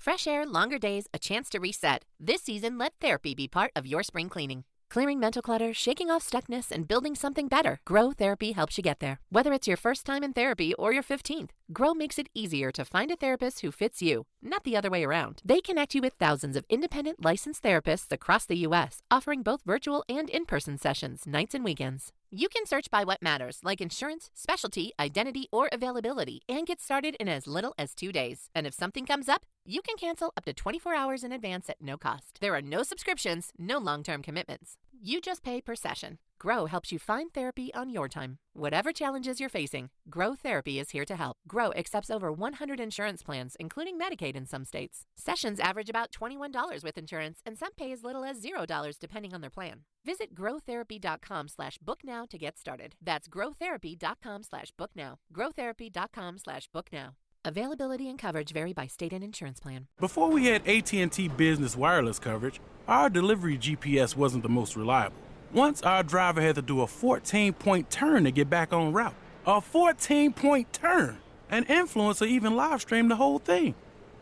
Fresh air, longer days, a chance to reset. This season, let therapy be part of your spring cleaning. Clearing mental clutter, shaking off stuckness, and building something better. Grow Therapy helps you get there. Whether it's your first time in therapy or your 15th, Grow makes it easier to find a therapist who fits you, not the other way around. They connect you with thousands of independent licensed therapists across the U.S., offering both virtual and in-person sessions, nights and weekends. You can search by what matters, like insurance, specialty, identity, or availability, and get started in as little as 2 days. And if something comes up, you can cancel up to 24 hours in advance at no cost. There are no subscriptions, no long-term commitments. You just pay per session. Grow helps you find therapy on your time. Whatever challenges you're facing, Grow Therapy is here to help. Grow accepts over 100 insurance plans, including Medicaid in some states. Sessions average about $21 with insurance, and some pay as little as $0 depending on their plan. Visit growtherapy.com/booknow to get started. That's growtherapy.com/booknow. growtherapy.com/booknow. Availability and coverage vary by state and insurance plan. Before we had AT&T Business Wireless coverage, our delivery GPS wasn't the most reliable. Once our driver had to do a 14-point turn to get back on route. A 14-point turn! An influencer even live streamed the whole thing.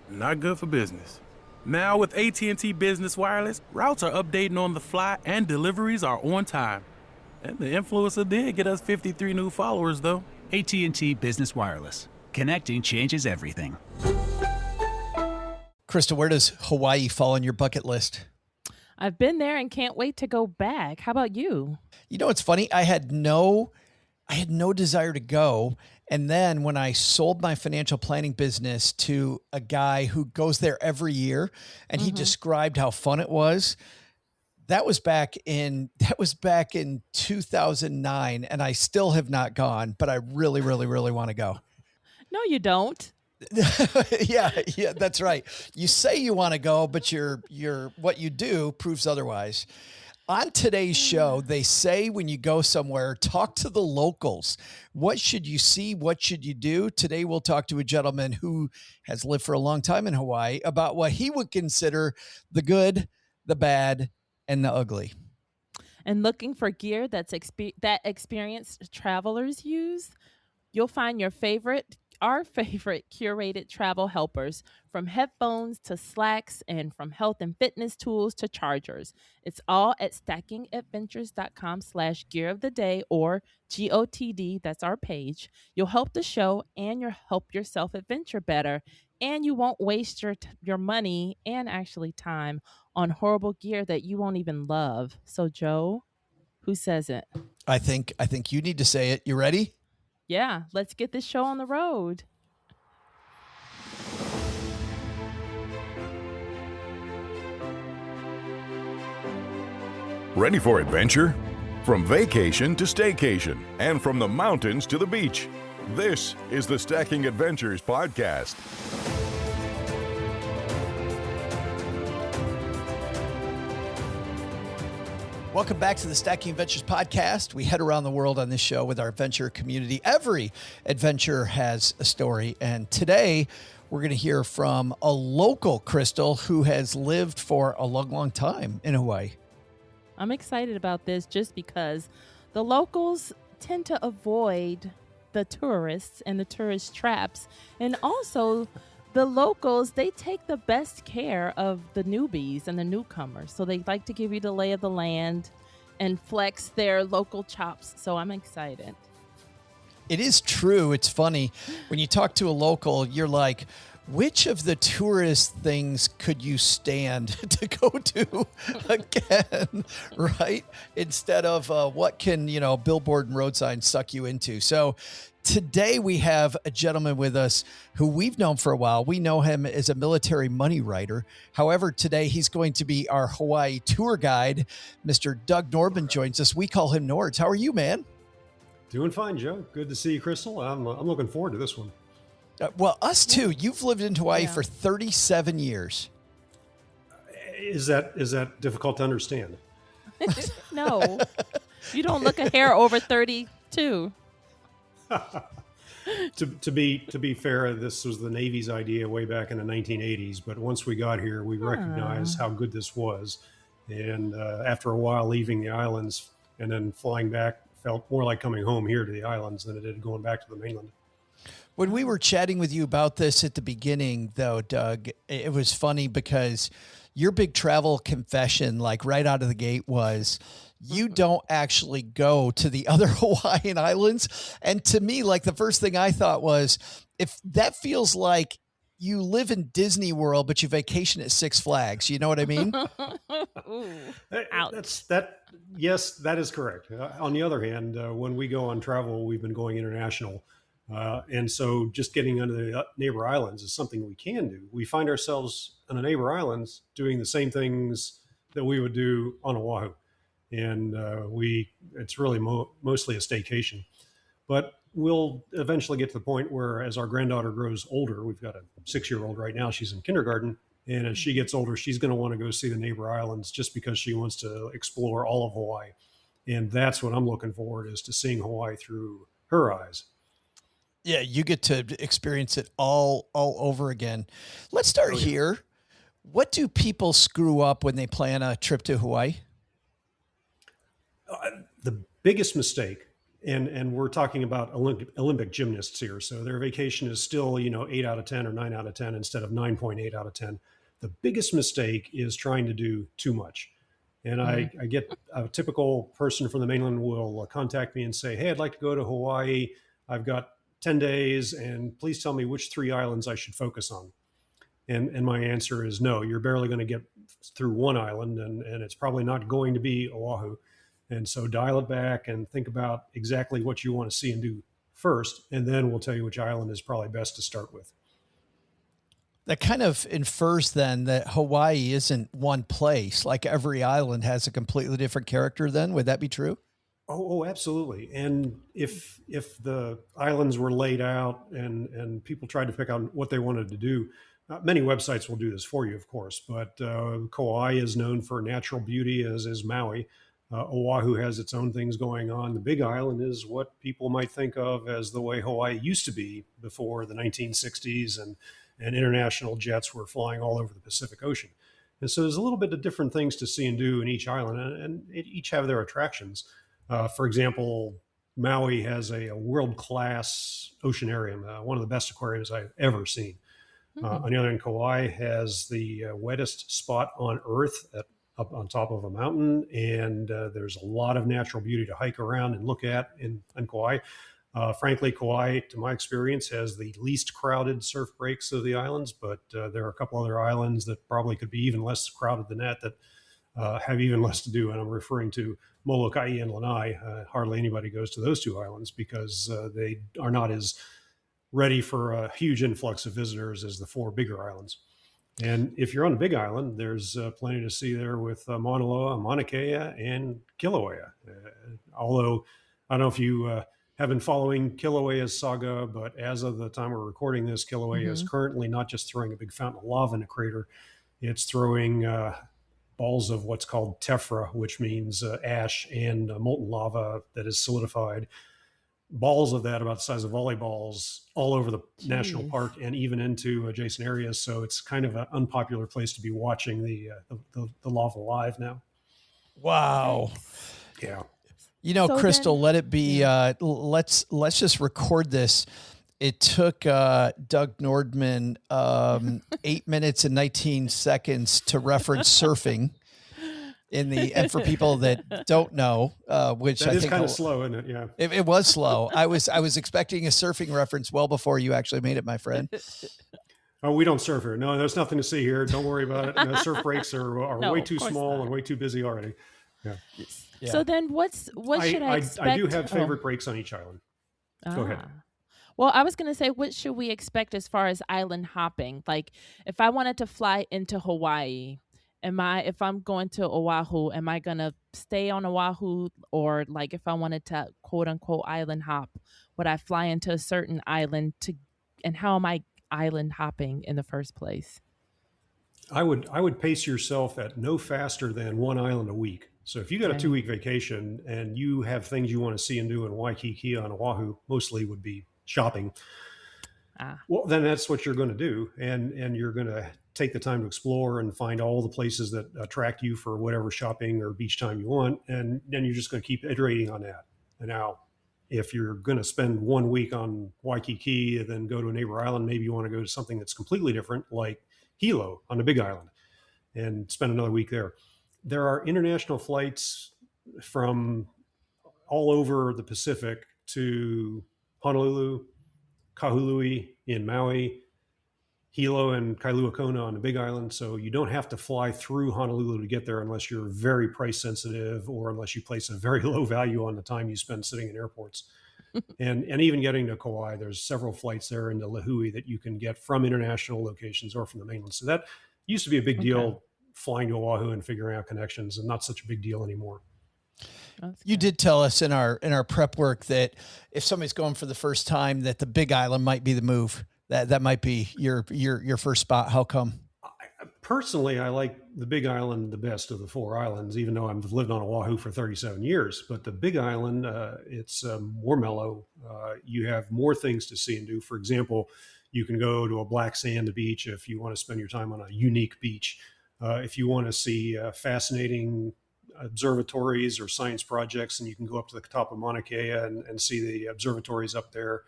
Not good for business. Now with AT&T Business Wireless, routes are updating on the fly and deliveries are on time. And the influencer did get us 53 new followers though. AT&T Business Wireless. Connecting changes everything. Krista, where does Hawaii fall on your bucket list? I've been there and can't wait to go back. How about you? You know, it's funny. I had no desire to go. And then when I sold my financial planning business to a guy who goes there every year and he described how fun it was, that was back in 2009. And I still have not gone, but I really, really, really want to go. No, you don't. Yeah, that's right. You say you want to go, but what you do proves otherwise. On today's show, they say when you go somewhere, talk to the locals. What should you see? What should you do? Today, we'll talk to a gentleman who has lived for a long time in Hawaii about what he would consider the good, the bad, and the ugly. And looking for gear that experienced travelers use, you'll find our favorite curated travel helpers, from headphones to slacks and from health and fitness tools to chargers. It's all at stackingadventures.com/gear of the day or GOTD. That's our page. You'll help the show and you'll help yourself adventure better. And you won't waste your money and actually time on horrible gear that you won't even love. So Joe, who says it? I think you need to say it. You ready? Yeah, let's get this show on the road. Ready for adventure? From vacation to staycation, and from the mountains to the beach. This is the Stacking Adventures podcast. Welcome back to the Stacking Adventures podcast. We head around the world on this show with our adventure community. Every adventure has a story, and today we're going to hear from a local, Crystal, who has lived for a long, long time in Hawaii. I'm excited about this just because the locals tend to avoid the tourists and the tourist traps, and also the locals, they take the best care of the newbies and the newcomers. So they like to give you the lay of the land and flex their local chops. So I'm excited. It is true. It's funny. When you talk to a local, you're like, which of the tourist things could you stand to go to again, right? Instead of what can, billboard and road signs suck you into. So today we have a gentleman with us who we've known for a while. We know him as a military money writer. However, today he's going to be our Hawaii tour guide. Mr. Doug Norman joins us. We call him Nords. How are you, man? Doing fine, Joe. Good to see you, Crystal. I'm looking forward to this one. Well, us too. You've lived in Hawaii for 37 years. Is that difficult to understand? No, you don't look a hair over 32. To be fair, this was the Navy's idea way back in the 1980s. But once we got here, we recognized how good this was. And after a while leaving the islands and then flying back, felt more like coming home here to the islands than it did going back to the mainland. When we were chatting with you about this at the beginning, though, Doug, it was funny because your big travel confession, like right out of the gate, was you don't actually go to the other Hawaiian islands. And to me, like the first thing I thought was, if that feels like you live in Disney World, but you vacation at Six Flags, you know what I mean? Ooh, That's that. Yes, that is correct. On the other hand, when we go on travel, we've been going international. And so just getting onto the neighbor islands is something we can do. We find ourselves on the neighbor islands doing the same things that we would do on Oahu. And it's really mostly a staycation. But we'll eventually get to the point where as our granddaughter grows older, we've got a 6-year-old right now, she's in kindergarten. And as she gets older, she's going to want to go see the neighbor islands just because she wants to explore all of Hawaii. And that's what I'm looking forward is to seeing Hawaii through her eyes. Yeah, you get to experience it all over again. Let's start here. What do people screw up when they plan a trip to Hawaii? The biggest mistake, and we're talking about Olympic gymnasts here, so their vacation is still 8 out of 10 or 9 out of 10 instead of 9.8 out of 10. The biggest mistake is trying to do too much. And I get a typical person from the mainland will contact me and say, hey, I'd like to go to Hawaii. I've got 10 days, and please tell me which 3 islands I should focus on. And my answer is no, you're barely going to get through one island, and it's probably not going to be Oahu. And so dial it back and think about exactly what you want to see and do first, and then we'll tell you which island is probably best to start with. That kind of infers then that Hawaii isn't one place. Like every island has a completely different character then. Would that be true? Oh, absolutely. And if the islands were laid out and people tried to pick out what they wanted to do, many websites will do this for you, of course, but Kauai is known for natural beauty, as is Maui. Oahu has its own things going on. The Big Island is what people might think of as the way Hawaii used to be before the 1960s and international jets were flying all over the Pacific Ocean. And so there's a little bit of different things to see and do in each island, and each have their attractions. For example, Maui has a world-class oceanarium, one of the best aquariums I've ever seen. On the other hand, Kauai has the wettest spot on Earth up on top of a mountain, and there's a lot of natural beauty to hike around and look at in Kauai. Frankly, Kauai, to my experience, has the least crowded surf breaks of the islands, but there are a couple other islands that probably could be even less crowded than that have even less to do. And I'm referring to Molokai and Lanai. Hardly anybody goes to those 2 islands because they are not as ready for a huge influx of visitors as the 4 bigger islands. And if you're on a big island, there's plenty to see there with Mauna Loa, Mauna Kea, and Kilauea. Although I don't know if you have been following Kilauea's saga, but as of the time we're recording this, Kilauea is currently not just throwing a big fountain of lava in a crater, it's throwing balls of what's called tephra, which means ash and molten lava that is solidified. Balls of that about the size of volleyballs all over the national park and even into adjacent areas. So it's kind of an unpopular place to be watching the lava live now. Wow. Yeah. So Crystal, then- let it be. Let's just record this. It took Doug Nordman 8 minutes and 19 seconds to reference surfing. And for people that don't know, which That I is think kind of slow, isn't it? Yeah. it was slow. I was expecting a surfing reference well before you actually made it, my friend. Oh, we don't surf here. No, there's nothing to see here. Don't worry about it. No, surf breaks are No, way of too course small not. and way too busy already. Yeah. Yeah. So then what should I expect? I do have favorite breaks on each island. Go ahead. Well, I was going to say, what should we expect as far as island hopping? Like, if I wanted to fly into Hawaii, if I'm going to Oahu, am I going to stay on Oahu? Or like, if I wanted to quote unquote island hop, would I fly into a certain island and how am I island hopping in the first place? I would pace yourself at no faster than 1 island a week. So if you got a 2-week vacation and you have things you want to see and do in Waikiki on Oahu, mostly would be shopping. Well, then that's what you're going to do. And you're going to take the time to explore and find all the places that attract you for whatever shopping or beach time you want. And then you're just going to keep iterating on that. And now if you're going to spend 1 week on Waikiki and then go to a neighbor island, maybe you want to go to something that's completely different, like Hilo on the Big Island, and spend another week there. There are international flights from all over the Pacific to Honolulu, Kahului in Maui, Hilo and Kailua Kona on the Big Island. So you don't have to fly through Honolulu to get there unless you're very price sensitive or unless you place a very low value on the time you spend sitting in airports. and even getting to Kauai, there's several flights there into Lihue that you can get from international locations or from the mainland. So that used to be a big deal, flying to Oahu and figuring out connections, and not such a big deal anymore. You did tell us in our prep work that if somebody's going for the first time, that the Big Island might be the move. That might be your first spot. How come? Personally, I like the Big Island the best of the 4 islands, even though I've lived on Oahu for 37 years. But the Big Island, it's more mellow. You have more things to see and do. For example, you can go to a black sand beach if you want to spend your time on a unique beach. If you want to see fascinating observatories or science projects, and you can go up to the top of Mauna Kea and see the observatories up there.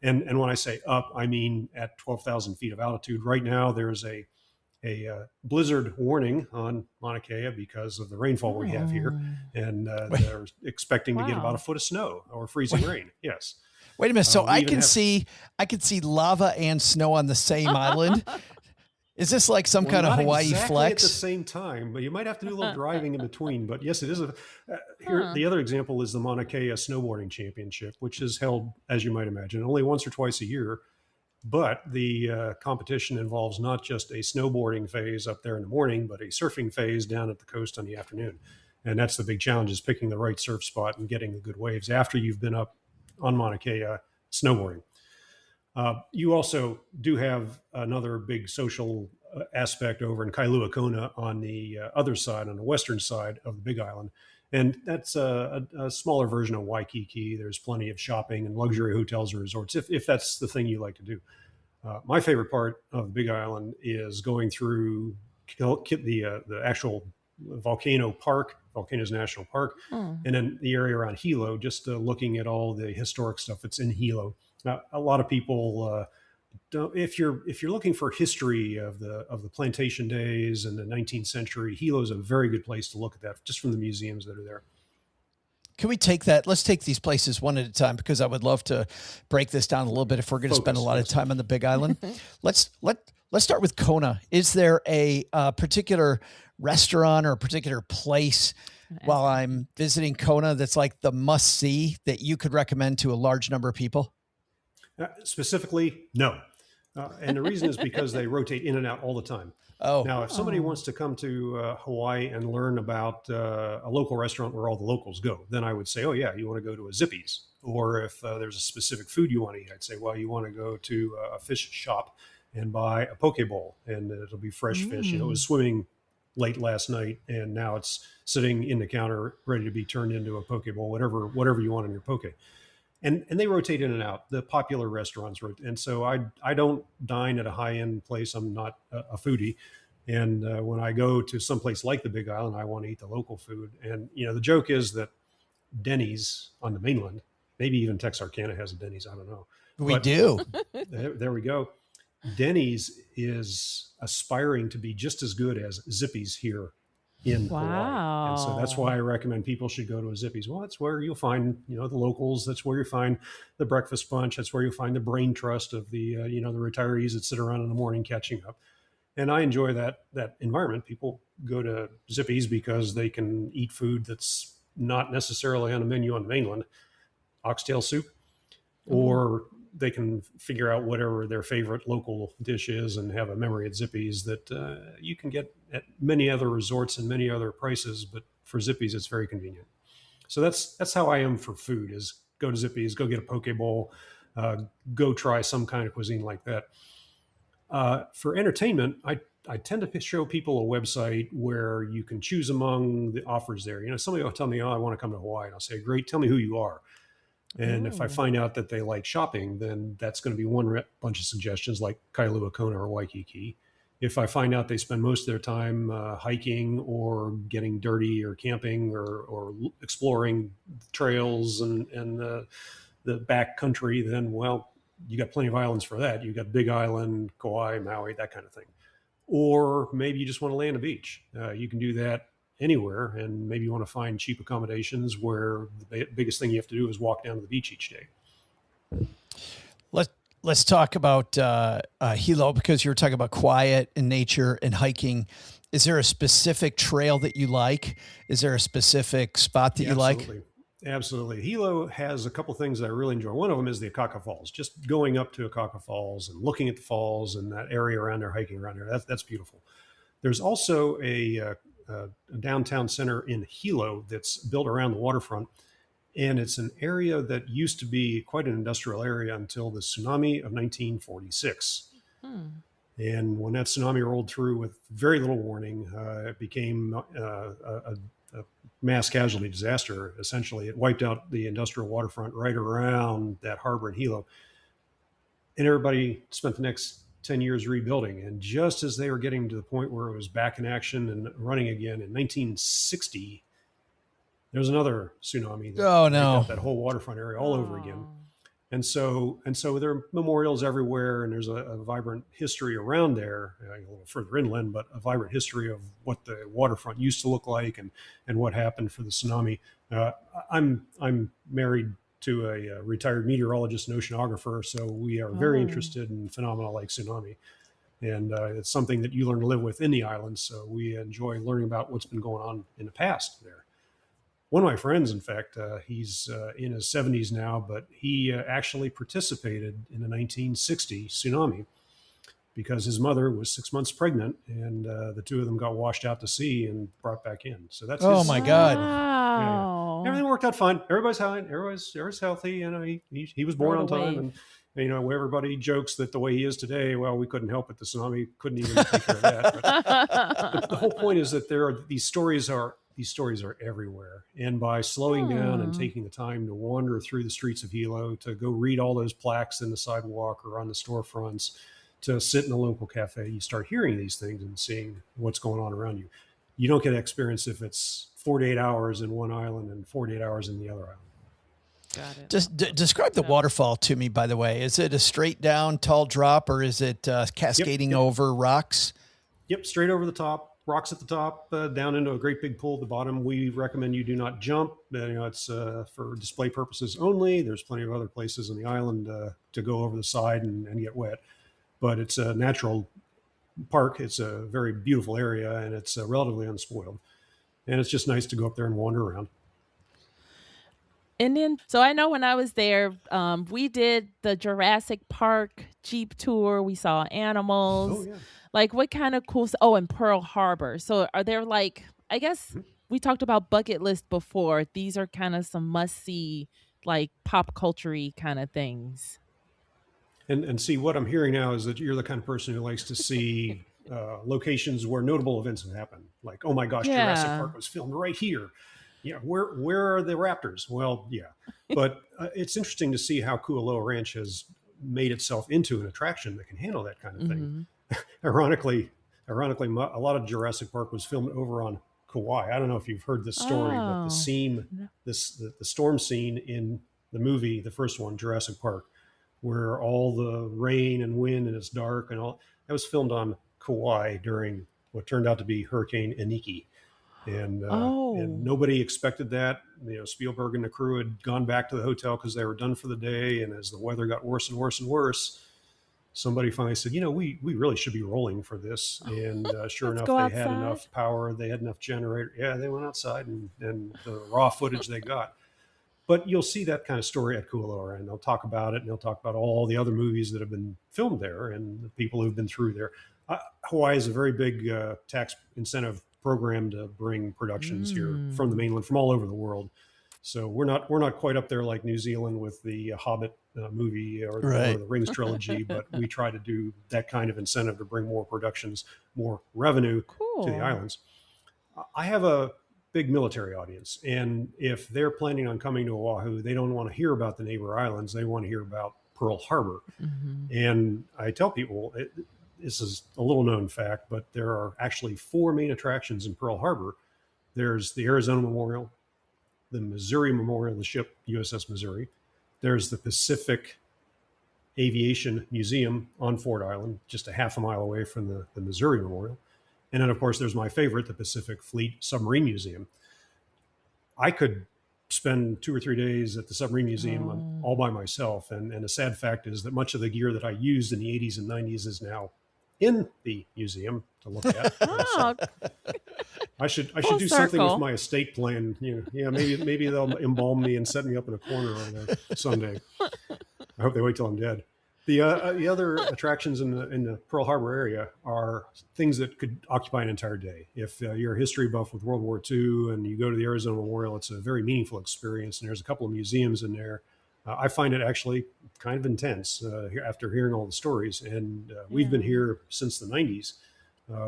And when I say up, I mean at 12,000 feet of altitude. Right now, there's a blizzard warning on Mauna Kea because of the rainfall we have here. And they're expecting to get about a foot of snow or freezing rain. Yes. Wait a minute. So I can see lava and snow on the same island. Is this like some kind of Hawaii exactly flex? At the same time, but you might have to do a little driving in between. But yes, it is. Here, the other example is the Mauna Kea Snowboarding Championship, which is held, as you might imagine, only once or twice a year. But the competition involves not just a snowboarding phase up there in the morning, but a surfing phase down at the coast on the afternoon. And that's the big challenge, is picking the right surf spot and getting the good waves after you've been up on Mauna Kea snowboarding. You also do have another big social aspect over in Kailua Kona on the other side, on the western side of the Big Island. And that's a smaller version of Waikiki. There's plenty of shopping and luxury hotels and resorts, if that's the thing you like to do. My favorite part of the Big Island is going through the actual Volcanoes National Park, and then the area around Hilo, just looking at all the historic stuff that's in Hilo. Now, a lot of people don't. If you're looking for history of the plantation days and the 19th century, Hilo is a very good place to look at that, just from the museums that are there. Can we take that? Let's take these places one at a time, because I would love to break this down a little bit if we're going to spend a lot of time on the Big Island. Let's start with Kona. Is there a particular restaurant or a particular place while I'm visiting Kona that's like the must see that you could recommend to a large number of people? Specifically, no. And the reason is because they rotate in and out all the time. Now, if somebody wants to come to Hawaii and learn about a local restaurant where all the locals go, then I would say, oh, yeah, you want to go to a Zippy's. Or if there's a specific food you want to eat, I'd say, well, you want to go to a fish shop and buy a poke bowl, and it'll be fresh fish. You know, it was swimming late last night, and now it's sitting in the counter ready to be turned into a poke bowl, whatever you want in your poke. And they rotate in and out, the popular restaurants. And so I don't dine at a high-end place. I'm not a foodie. And when I go to someplace like the Big Island, I want to eat the local food. And, you know, the joke is that Denny's on the mainland, maybe even Texarkana has a Denny's, I don't know. We do. There we go. Denny's is aspiring to be just as good as Zippy's here in Hawaii. And so that's why I recommend people should go to a Zippy's. Well, that's where you'll find, you know, the locals. That's where you find the breakfast bunch. That's where you'll find the brain trust of the, the retirees that sit around in the morning catching up. And I enjoy that environment. People go to Zippy's because they can eat food that's not necessarily on the menu on the mainland, oxtail soup, or they can figure out whatever their favorite local dish is and have a memory at Zippy's that you can get at many other resorts and many other prices. But for Zippy's, it's very convenient. So that's how I am for food, is go to Zippy's, go get a poke bowl, go try some kind of cuisine like that. For entertainment, I tend to show people a website where you can choose among the offers there. You know, somebody will tell me, oh, I want to come to Hawaii. And I'll say, great, tell me who you are. And if I find out that they like shopping, then that's going to be one bunch of suggestions like Kailua Kona or Waikiki. If I find out they spend most of their time hiking or getting dirty or camping or exploring trails and the back country, then, well, you got plenty of islands for that. You got Big Island, Kauai, Maui, that kind of thing. Or maybe you just want to lay on the beach. You can do that anywhere, and maybe you want to find cheap accommodations where the biggest thing you have to do is walk down to the beach each day. Let's talk about Hilo, because you were talking about quiet and nature and hiking. Is there a specific trail that you like? Is there a specific spot that you like? Absolutely. Hilo has a couple things that I really enjoy. One of them is the Akaka Falls. Just going up to Akaka Falls and looking at the falls and that area around there, hiking around there. That's beautiful. There's also a downtown center in Hilo that's built around the waterfront. And it's an area that used to be quite an industrial area until the tsunami of 1946. And when that tsunami rolled through with very little warning, it became a mass casualty disaster. Essentially, it wiped out the industrial waterfront right around that harbor in Hilo. And everybody spent the next 10 years rebuilding. And just as they were getting to the point where it was back in action and running again in 1960, there was another tsunami that wiped out that whole waterfront area all over again. And so there are memorials everywhere, and there's a vibrant history around there, a little further inland, but a vibrant history of what the waterfront used to look like and what happened for the tsunami. I'm married to a retired meteorologist and oceanographer, so we are very interested in phenomena like tsunami. And it's something that you learn to live with in the islands, so we enjoy learning about what's been going on in the past there. One of my friends, in fact, he's in his 70s now, but he actually participated in the 1960 tsunami because his mother was 6 months pregnant, and the two of them got washed out to sea and brought back in. So that's my God! Wow. Yeah. Everything worked out fine. Everybody's fine. Everybody's healthy. You know, he was born on time, and you know, everybody jokes that the way he is today, well, we couldn't help it. The tsunami couldn't even take care of that. But the whole point is that these stories are everywhere. And by slowing down and taking the time to wander through the streets of Hilo, to go read all those plaques in the sidewalk or on the storefronts, to sit in a local cafe, you start hearing these things and seeing what's going on around you. You don't get experience if it's 48 hours in one island and 48 hours in the other island. Got it. Just describe the waterfall to me, by the way. Is it a straight down tall drop, or is it cascading over rocks? Yep, straight over the top. Rocks at the top, down into a great big pool at the bottom. We recommend you do not jump. You know, it's for display purposes only. There's plenty of other places on the island to go over the side and get wet. But it's a natural park. It's a very beautiful area, and it's relatively unspoiled. And it's just nice to go up there and wander around. And then, so I know when I was there, we did the Jurassic Park Jeep tour. We saw animals. Oh, yeah. Like, what kind of cool? Oh, and Pearl Harbor. So are there, like, I guess we talked about bucket list before. These are kind of some must see, like, pop culture-y kind of things. And see, what I'm hearing now is that you're the kind of person who likes to see locations where notable events have happened. Like, oh my gosh, Jurassic Park was filmed right here. Yeah, where are the raptors? Well, yeah, but it's interesting to see how Kualoa Ranch has made itself into an attraction that can handle that kind of thing. Ironically, a lot of Jurassic Park was filmed over on Kauai. I don't know if you've heard this story, but the storm scene in the movie, the first one, Jurassic Park, where all the rain and wind and it's dark and all, that was filmed on Kauai during what turned out to be Hurricane Iniki. And nobody expected that. You know, Spielberg and the crew had gone back to the hotel because they were done for the day. And as the weather got worse and worse and worse, somebody finally said, you know, we really should be rolling for this. And sure enough, they had enough power. They had enough generator. Yeah, they went outside and the raw footage they got. But you'll see that kind of story at Kualoa, and they'll talk about it, and they'll talk about all the other movies that have been filmed there and the people who've been through there. Hawaii is a very big tax incentive program to bring productions here from the mainland, from all over the world. So we're not quite up there like New Zealand with the Hobbit movie or the Rings trilogy, but we try to do that kind of incentive to bring more productions, more revenue to the islands. I have a big military audience, and if they're planning on coming to Oahu, they don't want to hear about the neighbor islands. They want to hear about Pearl Harbor. And I tell people this is a little known fact, but there are actually 4 main attractions in Pearl Harbor. There's the Arizona Memorial, the Missouri Memorial, the ship USS Missouri. There's the Pacific Aviation Museum on Ford Island, just a half a mile away from the Missouri Memorial. And then, of course, there's my favorite, the Pacific Fleet Submarine Museum. I could spend 2 or 3 days at the Submarine Museum all by myself. And the sad fact is that much of the gear that I used in the 80s and 90s is now in the museum to look at. Oh, I should Full do something circle. with my estate plan. Maybe they'll embalm me and set me up in a corner on a Sunday. I hope they wait till I'm dead. The other attractions in the Pearl Harbor area are things that could occupy an entire day. If you're a history buff with World War II and you go to the Arizona Memorial, it's a very meaningful experience. And there's a couple of museums in there. I find it actually kind of intense after hearing all the stories. And we've been here since the 90s.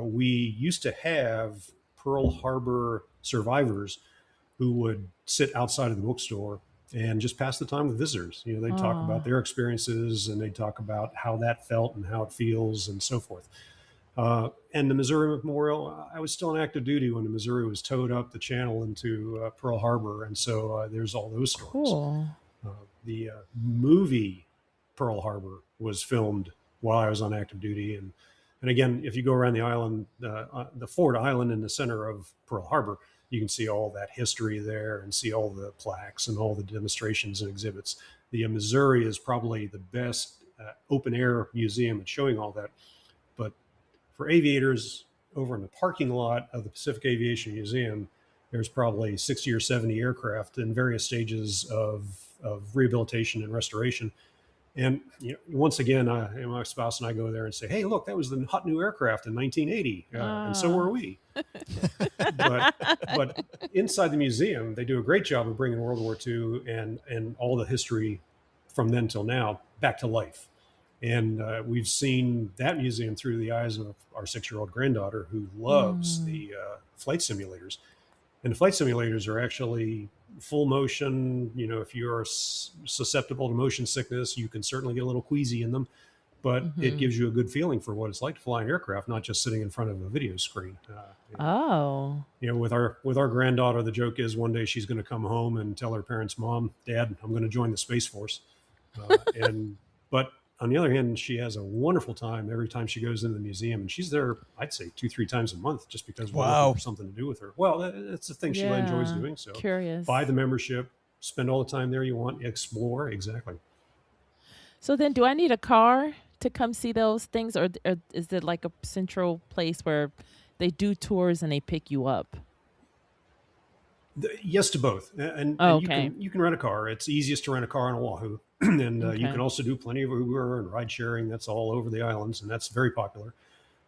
We used to have Pearl Harbor survivors who would sit outside of the bookstore and just pass the time with visitors. They'd talk about their experiences, and they'd talk about how that felt and how it feels and so forth. And the Missouri Memorial, I was still on active duty when the Missouri was towed up the channel into Pearl Harbor. And so there's all those stories. cool. The movie Pearl Harbor was filmed while I was on active duty. And again, if you go around the island, the Ford Island in the center of Pearl Harbor, you can see all that history there and see all the plaques and all the demonstrations and exhibits. The Missouri is probably the best open air museum at showing all that. But for aviators, over in the parking lot of the Pacific Aviation Museum, there's probably 60 or 70 aircraft in various stages of rehabilitation and restoration. And once again, my spouse and I go there and say, "Hey, look, that was the hot new aircraft in 1980, and so were we." but inside the museum, they do a great job of bringing World War II and all the history from then till now back to life. And we've seen that museum through the eyes of our 6-year-old granddaughter, who loves the flight simulators. And the flight simulators are actually full motion. If you're susceptible to motion sickness, you can certainly get a little queasy in them, but it gives you a good feeling for what it's like to fly an aircraft, not just sitting in front of a video screen. With our granddaughter, the joke is one day she's going to come home and tell her parents, "Mom, Dad, I'm going to join the Space Force." But on the other hand, she has a wonderful time every time she goes into the museum, and she's there, I'd say 2-3 times a month, just because we're looking for something to do with her. Well, it's a thing she enjoys doing. So Curious. buy the membership, spend all the time there you want, explore. Exactly. So then, do I need a car to come see those things, or is it like a central place where they do tours and they pick you up? Yes to both. And you can rent a car. It's easiest to rent a car on Oahu. And you can also do plenty of Uber and ride sharing. That's all over the islands, and that's very popular.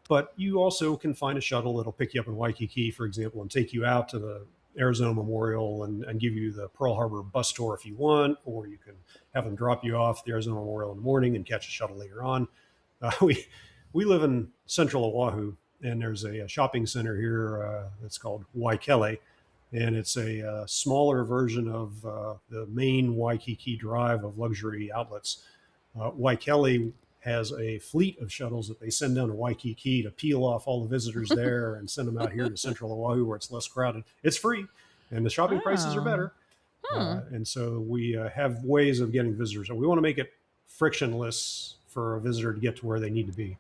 But you also can find a shuttle that'll pick you up in Waikiki, for example, and take you out to the Arizona Memorial and give you the Pearl Harbor bus tour if you want, or you can have them drop you off at the Arizona Memorial in the morning and catch a shuttle later on. We live in central Oahu, and there's a shopping center here that's called Waikiki. And it's a smaller version of the main Waikiki drive of luxury outlets. Waikiki has a fleet of shuttles that they send down to Waikiki to peel off all the visitors there and send them out here to central Oahu where it's less crowded. It's free, and the shopping prices are better. And so we have ways of getting visitors. And we want to make it frictionless for a visitor to get to where they need to be.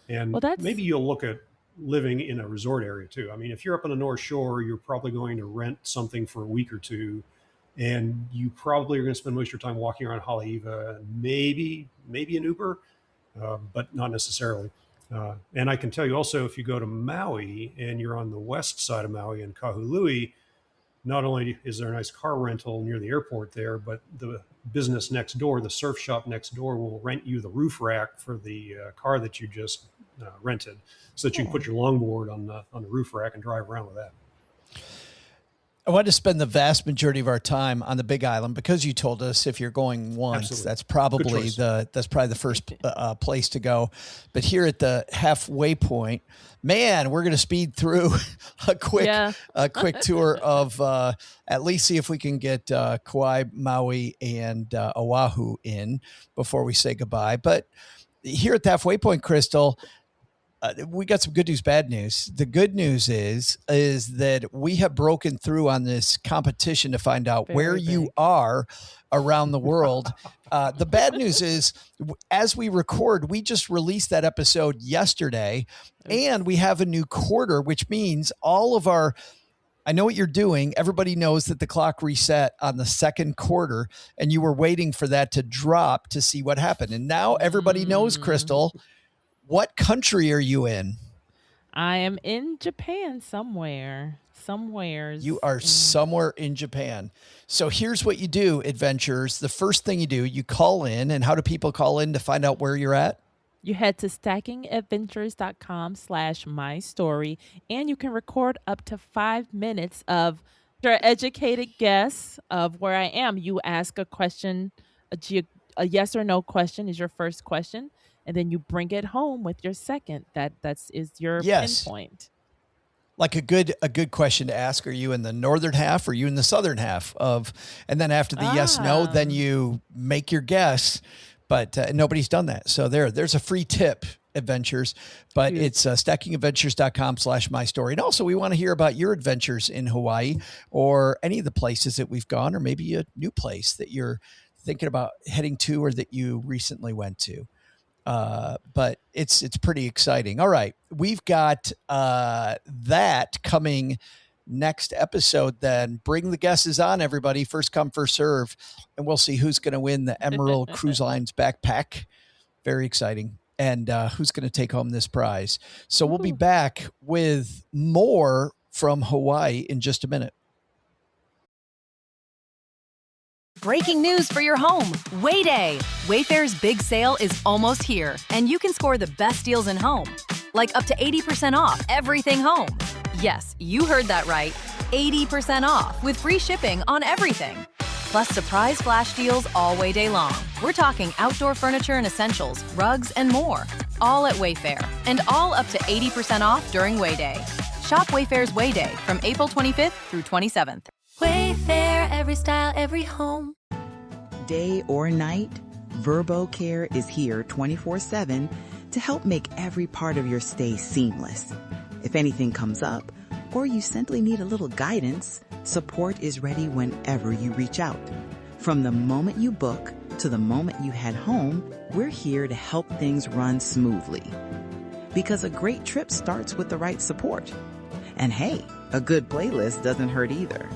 And maybe you'll look at living in a resort area too. I mean, if you're up on the North Shore, you're probably going to rent something for a week or two, and you probably are going to spend most of your time walking around Haleiwa, maybe an Uber, but not necessarily. And I can tell you also, if you go to Maui and you're on the west side of Maui in Kahului, not only is there a nice car rental near the airport there, but the business next door, the surf shop next door, will rent you the roof rack for the car that you just rented, so that you can put your longboard on the roof rack and drive around with that. I wanted to spend the vast majority of our time on the Big Island because you told us if you're going once, Absolutely. that's probably the first place to go. But here at the halfway point, man, we're going to speed through a quick tour of at least see if we can get Kauai, Maui, and Oahu in before we say goodbye. But here at the halfway point, Crystal, we got some good news, bad news. The good news is that we have broken through on this competition to find out where you are around the world. The bad news is, as we record, we just released that episode yesterday, and we have a new quarter, which means all of our, I know what you're doing. Everybody knows that the clock reset on the second quarter, and you were waiting for that to drop to see what happened. And now everybody knows, Crystal. What country are you in? I am in Japan somewhere. You are somewhere in Japan. So here's what you do, adventurers. The first thing you do, you call in. And how do people call in to find out where you're at? You head to stackingadventures.com/mystory, and you can record up to 5 minutes of your educated guess of where I am. You ask a question, a yes or no question is your first question, and then you bring it home with your second. That's your pinpoint. Like a good question to ask. Are you in the northern half? Or are you in the southern half of? And then after the yes no, then you make your guess. But nobody's done that. So there's a free tip, adventures. But it's stackingadventures.com/mystory. And also, we want to hear about your adventures in Hawaii or any of the places that we've gone, or maybe a new place that you're thinking about heading to or that you recently went to. But it's pretty exciting. All right. We've got that coming next episode. Then bring the guesses on, everybody. First come, first serve. And we'll see who's going to win the Emerald Cruise Line's backpack. Very exciting. And who's going to take home this prize. So we'll be back with more from Hawaii in just a minute. Breaking news for your home. Way Day. Wayfair's big sale is almost here, and you can score the best deals in home. Like up to 80% off everything home. Yes, you heard that right. 80% off with free shipping on everything. Plus surprise flash deals all Way Day long. We're talking outdoor furniture and essentials, rugs, and more. All at Wayfair, and all up to 80% off during Way Day. Shop Wayfair's Way Day from April 25th through 27th. Wayfair, every style, every home. Day or night, VerboCare is here 24/7 to help make every part of your stay seamless. If anything comes up, or you simply need a little guidance, support is ready whenever you reach out. From the moment you book to the moment you head home, we're here to help things run smoothly. Because a great trip starts with the right support. And hey, a good playlist doesn't hurt either.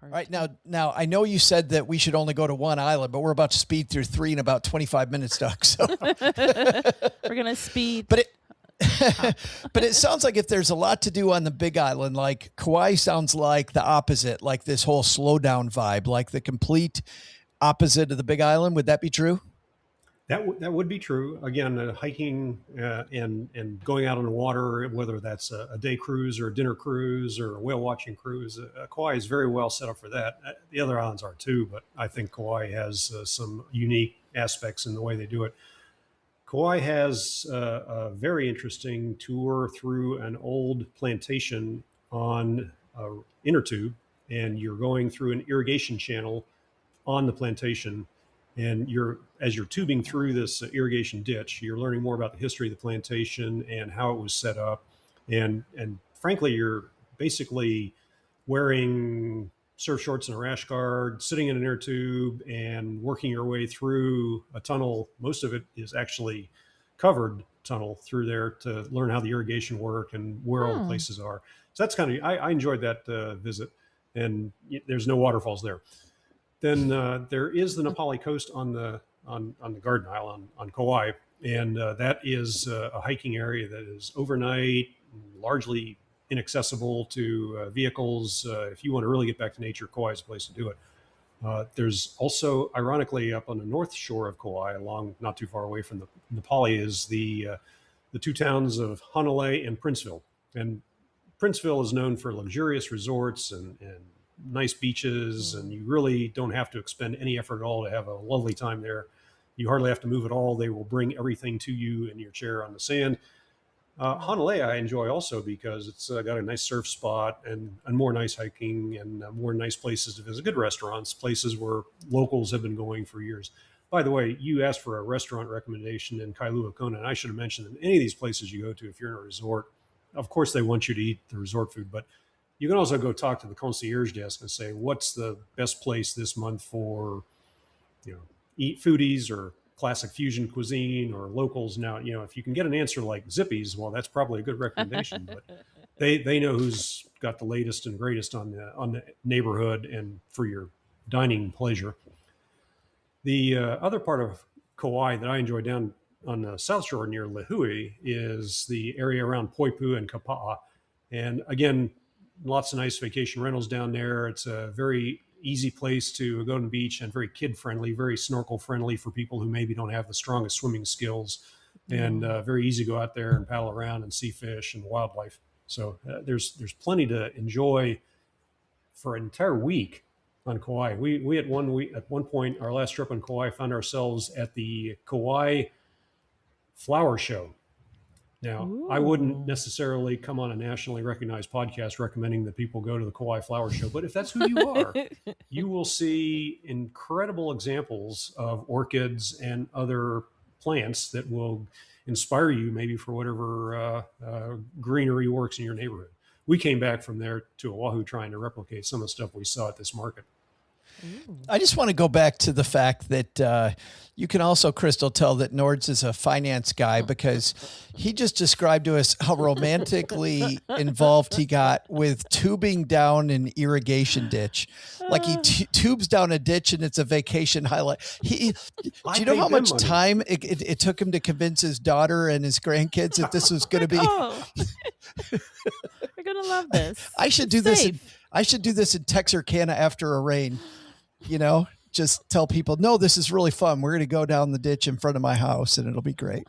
All right, now I know you said that we should only go to one island, but we're about to speed through 3 in about 25 minutes, Doug. So we're gonna speed. But it sounds like if there's a lot to do on the Big Island, like Kauai sounds like the opposite, like this whole slowdown vibe, like the complete opposite of the Big Island. Would that be true? That would be true. Again, hiking and going out on the water, whether that's a day cruise or a dinner cruise or a whale watching cruise, Kauai is very well set up for that. The other islands are too, but I think Kauai has some unique aspects in the way they do it. Kauai has a very interesting tour through an old plantation on an inner tube, and you're going through an irrigation channel on the plantation. And as you're tubing through this irrigation ditch, you're learning more about the history of the plantation and how it was set up. And frankly, you're basically wearing surf shorts and a rash guard, sitting in an air tube and working your way through a tunnel. Most of it is actually covered tunnel through there to learn how the irrigation work and where all the places are. So that's kind of, I enjoyed that visit, and there's no waterfalls there. Then there is the Nepali coast on the Garden Isle on Kauai, and that is a hiking area that is overnight, largely inaccessible to vehicles. If you want to really get back to nature, Kauai is a place to do it. There's also, ironically, up on the north shore of Kauai, along not too far away from the Nepali, is the two towns of Hanalei and Princeville. And Princeville is known for luxurious resorts and nice beaches, and you really don't have to expend any effort at all to have a lovely time there. You hardly have to move at all. They will bring everything to you in your chair on the sand. Hanalei I enjoy also because it's got a nice surf spot and more nice hiking and more nice places to visit, good restaurants, places where locals have been going for years. By the way, you asked for a restaurant recommendation in Kailua Kona, and I should have mentioned that any of these places you go to, if you're in a resort, of course they want you to eat the resort food, but you can also go talk to the concierge desk and say, what's the best place this month for, eat foodies or classic fusion cuisine or locals. Now, if you can get an answer like Zippy's, well, that's probably a good recommendation, but they know who's got the latest and greatest on the neighborhood and for your dining pleasure. The other part of Kauai that I enjoy down on the South Shore near Lihue is the area around Poipu and Kapa'a. And again, lots of nice vacation rentals down there. It's a very easy place to go to the beach and very kid friendly, very snorkel friendly for people who maybe don't have the strongest swimming skills, and very easy to go out there and paddle around and see fish and wildlife. So there's plenty to enjoy for an entire week on Kauai. We at one point, our last trip on Kauai, found ourselves at the Kauai Flower Show. Now, Ooh. I wouldn't necessarily come on a nationally recognized podcast recommending that people go to the Kauai Flower Show, but if that's who you are, you will see incredible examples of orchids and other plants that will inspire you maybe for whatever greenery works in your neighborhood. We came back from there to Oahu trying to replicate some of the stuff we saw at this market. I just want to go back to the fact that you can also, Crystal, tell that Nords is a finance guy because he just described to us how romantically involved he got with tubing down an irrigation ditch. Like he tubes down a ditch and it's a vacation highlight. Do you know how much time it took him to convince his daughter and his grandkids that this was going to be? We're going to love this. I should do this. I should do this in Texarkana after a rain. Just tell people, no, this is really fun. We're going to go down the ditch in front of my house and it'll be great.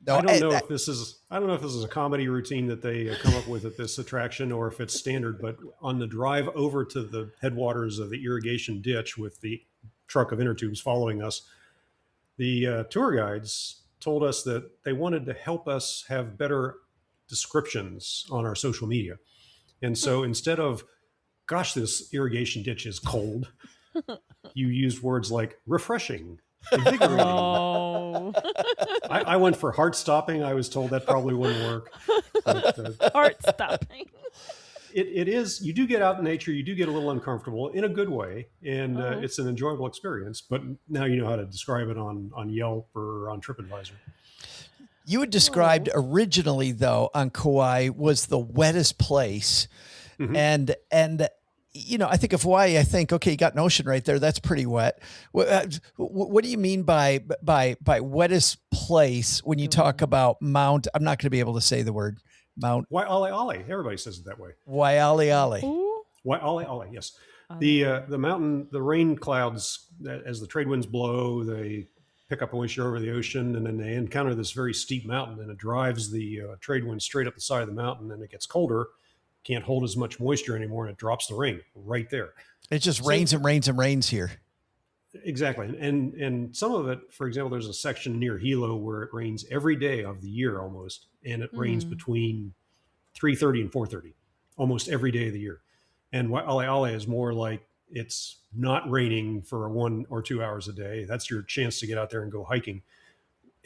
No, I don't know if this is a comedy routine that they come up with at this attraction or if it's standard, but on the drive over to the headwaters of the irrigation ditch with the truck of inner tubes following us, the tour guides told us that they wanted to help us have better descriptions on our social media. And so instead of, gosh, this irrigation ditch is cold, you used words like refreshing, invigorating. Oh. I went for heart stopping. I was told that probably wouldn't work. But, heart stopping. It is. You do get out in nature. You do get a little uncomfortable in a good way, and it's an enjoyable experience. But now you know how to describe it on Yelp or on TripAdvisor. You had described originally, though, on Kauai was the wettest place. Mm-hmm. And I think of Hawaii, I think, okay, you got an ocean right there. That's pretty wet. What do you mean by wettest place when you talk about Mount? I'm not going to be able to say the word Mount. Waialeale. Everybody says it that way. Waialeale. Waialeale, yes. The mountain, the rain clouds, as the trade winds blow, they pick up moisture over the ocean, and then they encounter this very steep mountain, and it drives the trade wind straight up the side of the mountain, and it gets colder. Can't hold as much moisture anymore, and it drops the rain right there. It just rains and rains and rains here. Exactly. And some of it, for example, there's a section near Hilo where it rains every day of the year almost, and it rains between 3:30 and 4:30 almost every day of the year. And Waialeale is more like it's not raining for 1 or 2 hours a day. That's your chance to get out there and go hiking.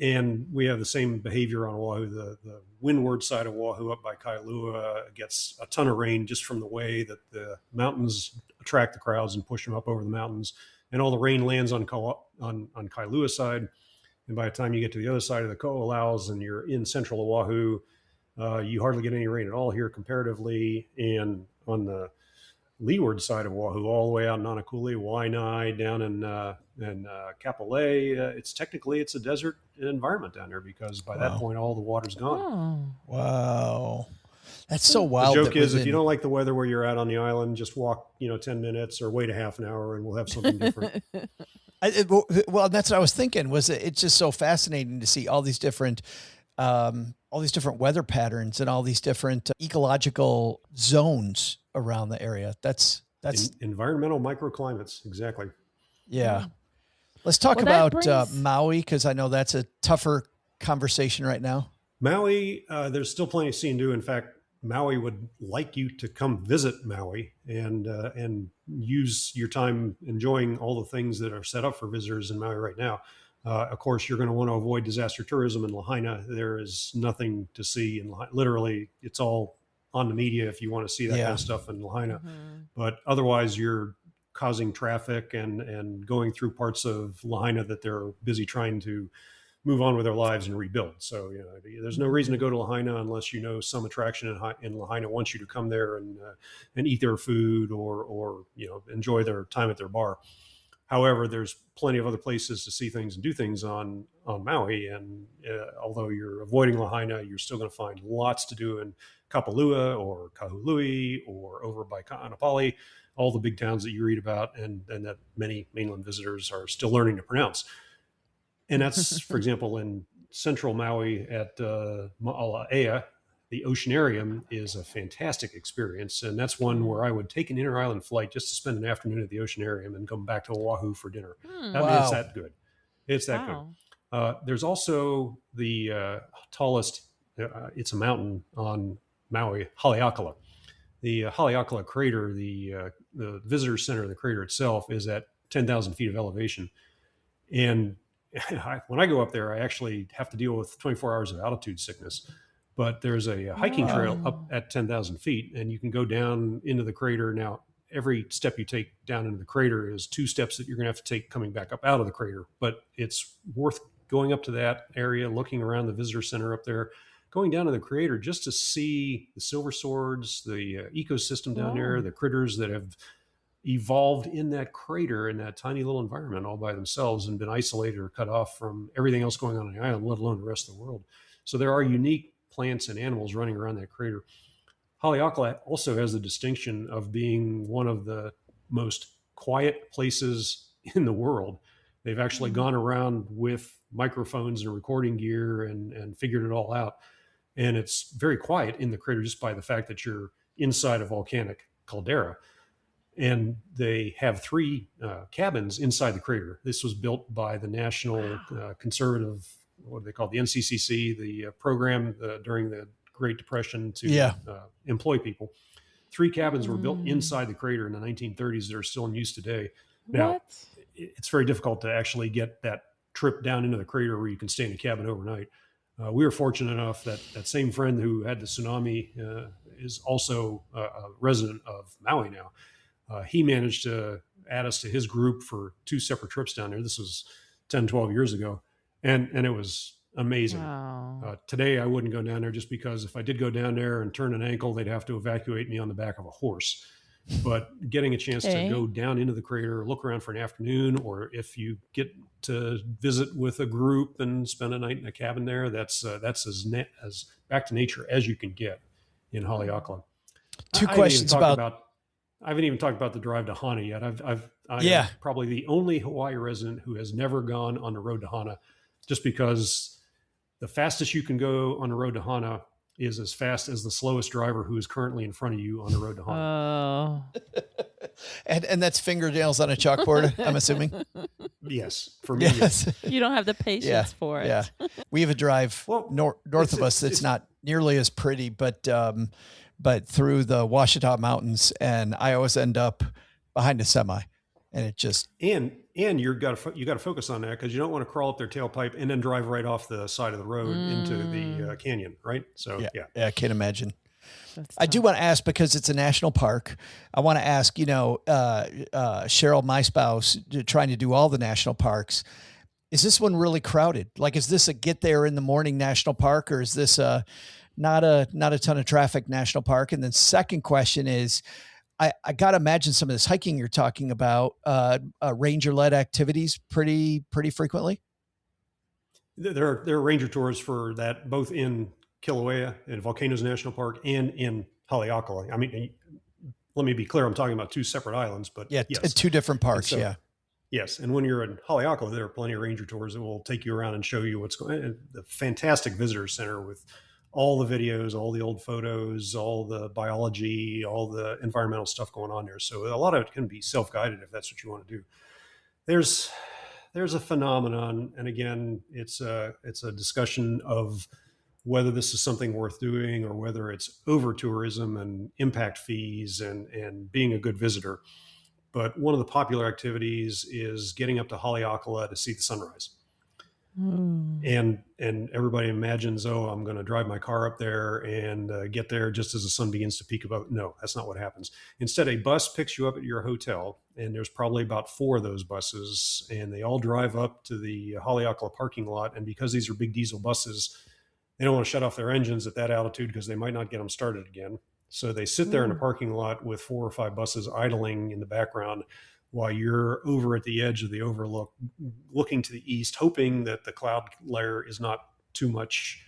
And we have the same behavior on Oahu. The windward side of Oahu up by Kailua gets a ton of rain just from the way that the mountains attract the crowds and push them up over the mountains. And all the rain lands on Kailua side. And by the time you get to the other side of the Ko'olaus and you're in central Oahu, you hardly get any rain at all here comparatively. And on the leeward side of Oahu, all the way out in Nanakuli, Waianae, down in Kapolei, it's a desert environment down there because by that point all the water's gone. Oh. Wow, that's so wild. The joke is, if you don't like the weather where you're at on the island, just walk 10 minutes or wait a half an hour, and we'll have something different. Well, that's what I was thinking. It's just so fascinating to see all these different weather patterns and all these different ecological zones around the area. That's environmental microclimates. Exactly. Yeah. Let's talk about Maui, because I know that's a tougher conversation right now. Maui, there's still plenty to see and do. In fact, Maui would like you to come visit Maui and use your time enjoying all the things that are set up for visitors in Maui right now. Of course, you're going to want to avoid disaster tourism in Lahaina. There is nothing to see in Lahaina. Literally, it's all on the media if you want to see that kind of stuff in Lahaina. But otherwise, you're causing traffic and going through parts of Lahaina that they're busy trying to move on with their lives and rebuild. So, there's no reason to go to Lahaina unless some attraction in Lahaina wants you to come there and eat their food or enjoy their time at their bar. However, there's plenty of other places to see things and do things on Maui. And although you're avoiding Lahaina, you're still going to find lots to do in Kapalua or Kahului or over by Ka'anapali, all the big towns that you read about and that many mainland visitors are still learning to pronounce. And that's, for example, in central Maui at Ma'alaea, the Oceanarium is a fantastic experience. And that's one where I would take an inter-island flight just to spend an afternoon at the Oceanarium and come back to Oahu for dinner. It's that good. It's that good. There's also the tallest, it's a mountain on Maui, Haleakala. The Haleakala crater, the visitor center of the crater itself is at 10,000 feet of elevation. And when I go up there, I actually have to deal with 24 hours of altitude sickness. But there's a hiking trail up at 10,000 feet, and you can go down into the crater. Now, every step you take down into the crater is 2 steps that you're going to have to take coming back up out of the crater. But it's worth going up to that area, looking around the visitor center up there, going down to the crater just to see the silver swords, the ecosystem down there, the critters that have evolved in that crater in that tiny little environment all by themselves and been isolated or cut off from everything else going on the island, let alone the rest of the world. So there are unique plants and animals running around that crater. Haleakala also has the distinction of being one of the most quiet places in the world. They've actually gone around with microphones and recording gear and figured it all out. And it's very quiet in the crater just by the fact that you're inside a volcanic caldera. And they have 3 cabins inside the crater. This was built by the National Conservative, what do they call it? The NCCC, the program during the Great Depression to employ people. 3 cabins were built inside the crater in the 1930s that are still in use today. Now, it's very difficult to actually get that trip down into the crater where you can stay in a cabin overnight. We were fortunate enough that that same friend who had the tsunami is also a resident of Maui now. He managed to add us to his group for 2 separate trips down there. This was 10, 12 years ago. And it was amazing. Wow. Today, I wouldn't go down there just because if I did go down there and turn an ankle, they'd have to evacuate me on the back of a horse. But getting a chance to go down into the crater, look around for an afternoon, or if you get to visit with a group and spend a night in a cabin there, that's as back to nature as you can get in Haleakala. 2 questions about I haven't even talked about the drive to Hana yet. I'm probably the only Hawaii resident who has never gone on the road to Hana, just because the fastest you can go on the road to Hana is as fast as the slowest driver who is currently in front of you on the road to Hana. And that's fingernails on a chalkboard, I'm assuming. Yes, for me. Yes. You don't have the patience for it. Yeah, we have a drive north of us that's not nearly as pretty, but through the Ouachita Mountains, and I always end up behind a semi, and it just and you got to focus on that because you don't want to crawl up their tailpipe and then drive right off the side of the road into the canyon, right? So yeah, I can't imagine. I do want to ask, because it's a national park, I want to ask, Cheryl, my spouse, trying to do all the national parks. Is this one really crowded? Like, is this a get there in the morning national park, or is this not a ton of traffic national park? And then second question is, I got to imagine some of this hiking you're talking about, ranger-led activities pretty frequently. There are ranger tours for that, both in Kilauea and Volcanoes National Park and in Haleakala. I mean, let me be clear, I'm talking about 2 separate islands, but yes. 2 different parks. Yes. And when you're in Haleakala, there are plenty of ranger tours that will take you around and show you what's going on. The fantastic visitor center with all the videos, all the old photos, all the biology, all the environmental stuff going on there. So a lot of it can be self-guided if that's what you want to do. There's a phenomenon, and again, it's a discussion of whether this is something worth doing or whether it's over tourism and impact fees and being a good visitor. But one of the popular activities is getting up to Haleakala to see the sunrise. And everybody imagines, oh, I'm going to drive my car up there and get there just as the sun begins to peak above. No, that's not what happens. Instead, a bus picks you up at your hotel, and there's probably about 4 of those buses, and they all drive up to the Haleakala parking lot. And because these are big diesel buses, they don't want to shut off their engines at that altitude because they might not get them started again. So they sit there in a parking lot with 4 or 5 buses idling in the background while you're over at the edge of the overlook, looking to the east, hoping that the cloud layer is not too much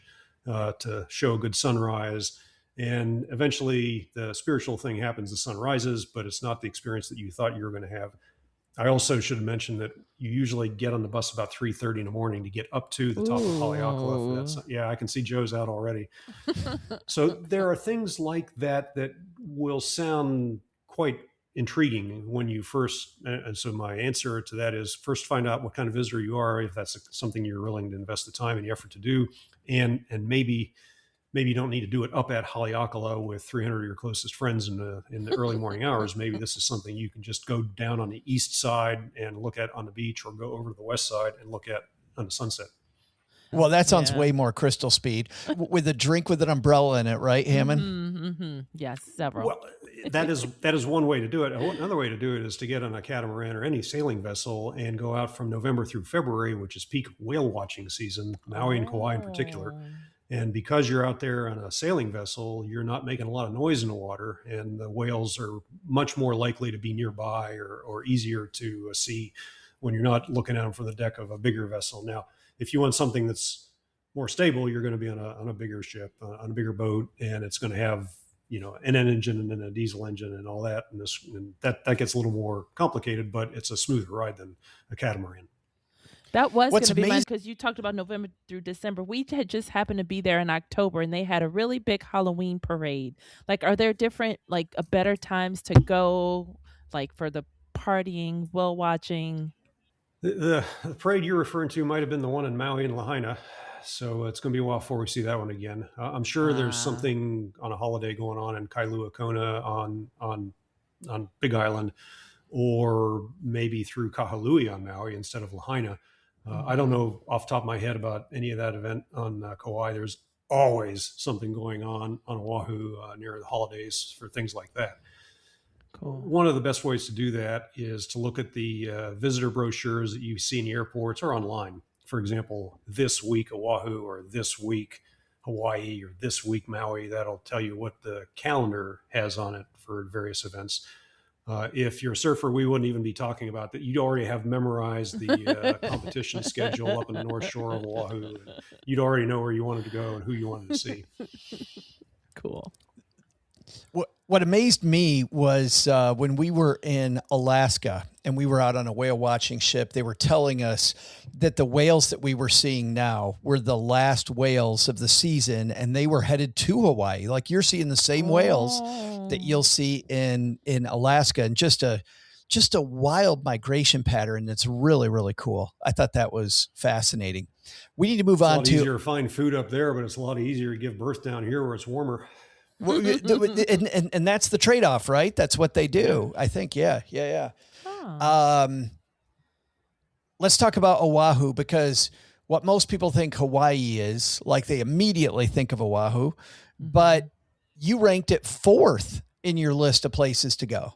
to show a good sunrise. And eventually the spiritual thing happens, the sun rises, but it's not the experience that you thought you were going to have. I also should have mentioned that you usually get on the bus about 3:30 in the morning to get up to the top of Haleakala. Yeah, I can see Joe's out already. So there are things like that that will sound quite intriguing when you first, and so my answer to that is first find out what kind of visitor you are, if that's something you're willing to invest the time and the effort to do, and maybe you don't need to do it up at Haleakala with 300 of your closest friends in the early morning hours. Maybe this is something you can just go down on the east side and look at on the beach, or go over to the west side and look at on the sunset. Well, that sounds way more Crystal Speed with a drink with an umbrella in it, right, Hammond? Yes, several. Well, that is one way to do it. Another way to do it is to get on a catamaran or any sailing vessel and go out from November through February, which is peak whale watching season, Maui and Kauai in particular. And because you're out there on a sailing vessel, you're not making a lot of noise in the water, and the whales are much more likely to be nearby or easier to see when you're not looking at them from the deck of a bigger vessel. Now, if you want something that's more stable, you're going to be on a bigger ship, on a bigger boat, and it's going to have, an engine and then a diesel engine and all that. And that gets a little more complicated, but it's a smoother ride than a catamaran. That was going to be mine, because you talked about November through December. We had just happened to be there in October, and they had a really big Halloween parade. Like, are there different, a better times to go, for the partying, whale watching? The parade you're referring to might have been the one in Maui and Lahaina. So it's going to be a while before we see that one again. I'm sure there's something on a holiday going on in Kailua Kona on Big Island, or maybe through Kahului on Maui instead of Lahaina. I don't know off the top of my head about any of that event on Kauai. There's always something going on Oahu near the holidays for things like that. Cool. One of the best ways to do that is to look at the visitor brochures that you see in the airports or online. For example, this week Oahu, or this week Hawaii, or this week Maui. That'll tell you what the calendar has on it for various events. If you're a surfer, we wouldn't even be talking about that. You'd already have memorized the competition schedule up in the North Shore of Oahu. And you'd already know where you wanted to go and who you wanted to see. Cool. What amazed me was when we were in Alaska and we were out on a whale watching ship, they were telling us that the whales that we were seeing now were the last whales of the season, and they were headed to Hawaii. Like, you're seeing the same whales that you'll see in Alaska, and just a wild migration pattern that's really, really cool. I thought that was fascinating. We need to move on to... It's a lot easier to find food up there, but it's a lot easier to give birth down here where it's warmer. And that's the trade-off, right? That's what they do. I think. Yeah. Let's talk about Oahu, because what most people think Hawaii is, like, they immediately think of Oahu, but you ranked it 4th in your list of places to go.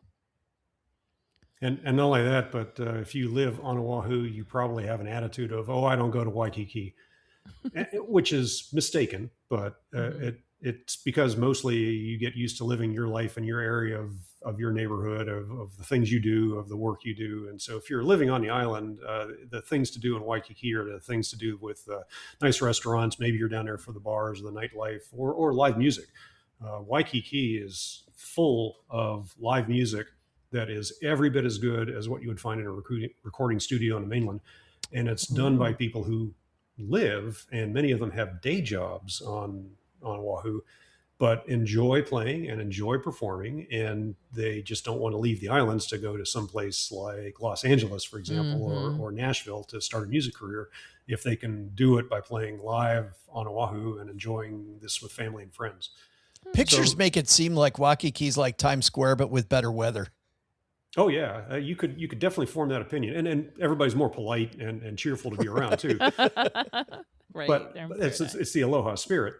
And not only that, but if you live on Oahu, you probably have an attitude of, I don't go to Waikiki, which is mistaken, but it's because mostly you get used to living your life in your area of your neighborhood, of the things you do, of the work you do. And so if you're living on the island, the things to do in Waikiki are the things to do with nice restaurants. Maybe you're down there for the bars, the nightlife, or live music. Waikiki is full of live music that is every bit as good as what you would find in a recording studio on the mainland. And it's done by people who live, and many of them have day jobs on Oahu, but enjoy playing and enjoy performing. And they just don't want to leave the islands to go to someplace like Los Angeles, for example, or Nashville to start a music career, if they can do it by playing live on Oahu and enjoying this with family and friends. Pictures make it seem like Waikiki's like Times Square, but with better weather. Oh yeah, you could definitely form that opinion, and everybody's more polite and cheerful to be around too. Right, but it's the aloha spirit.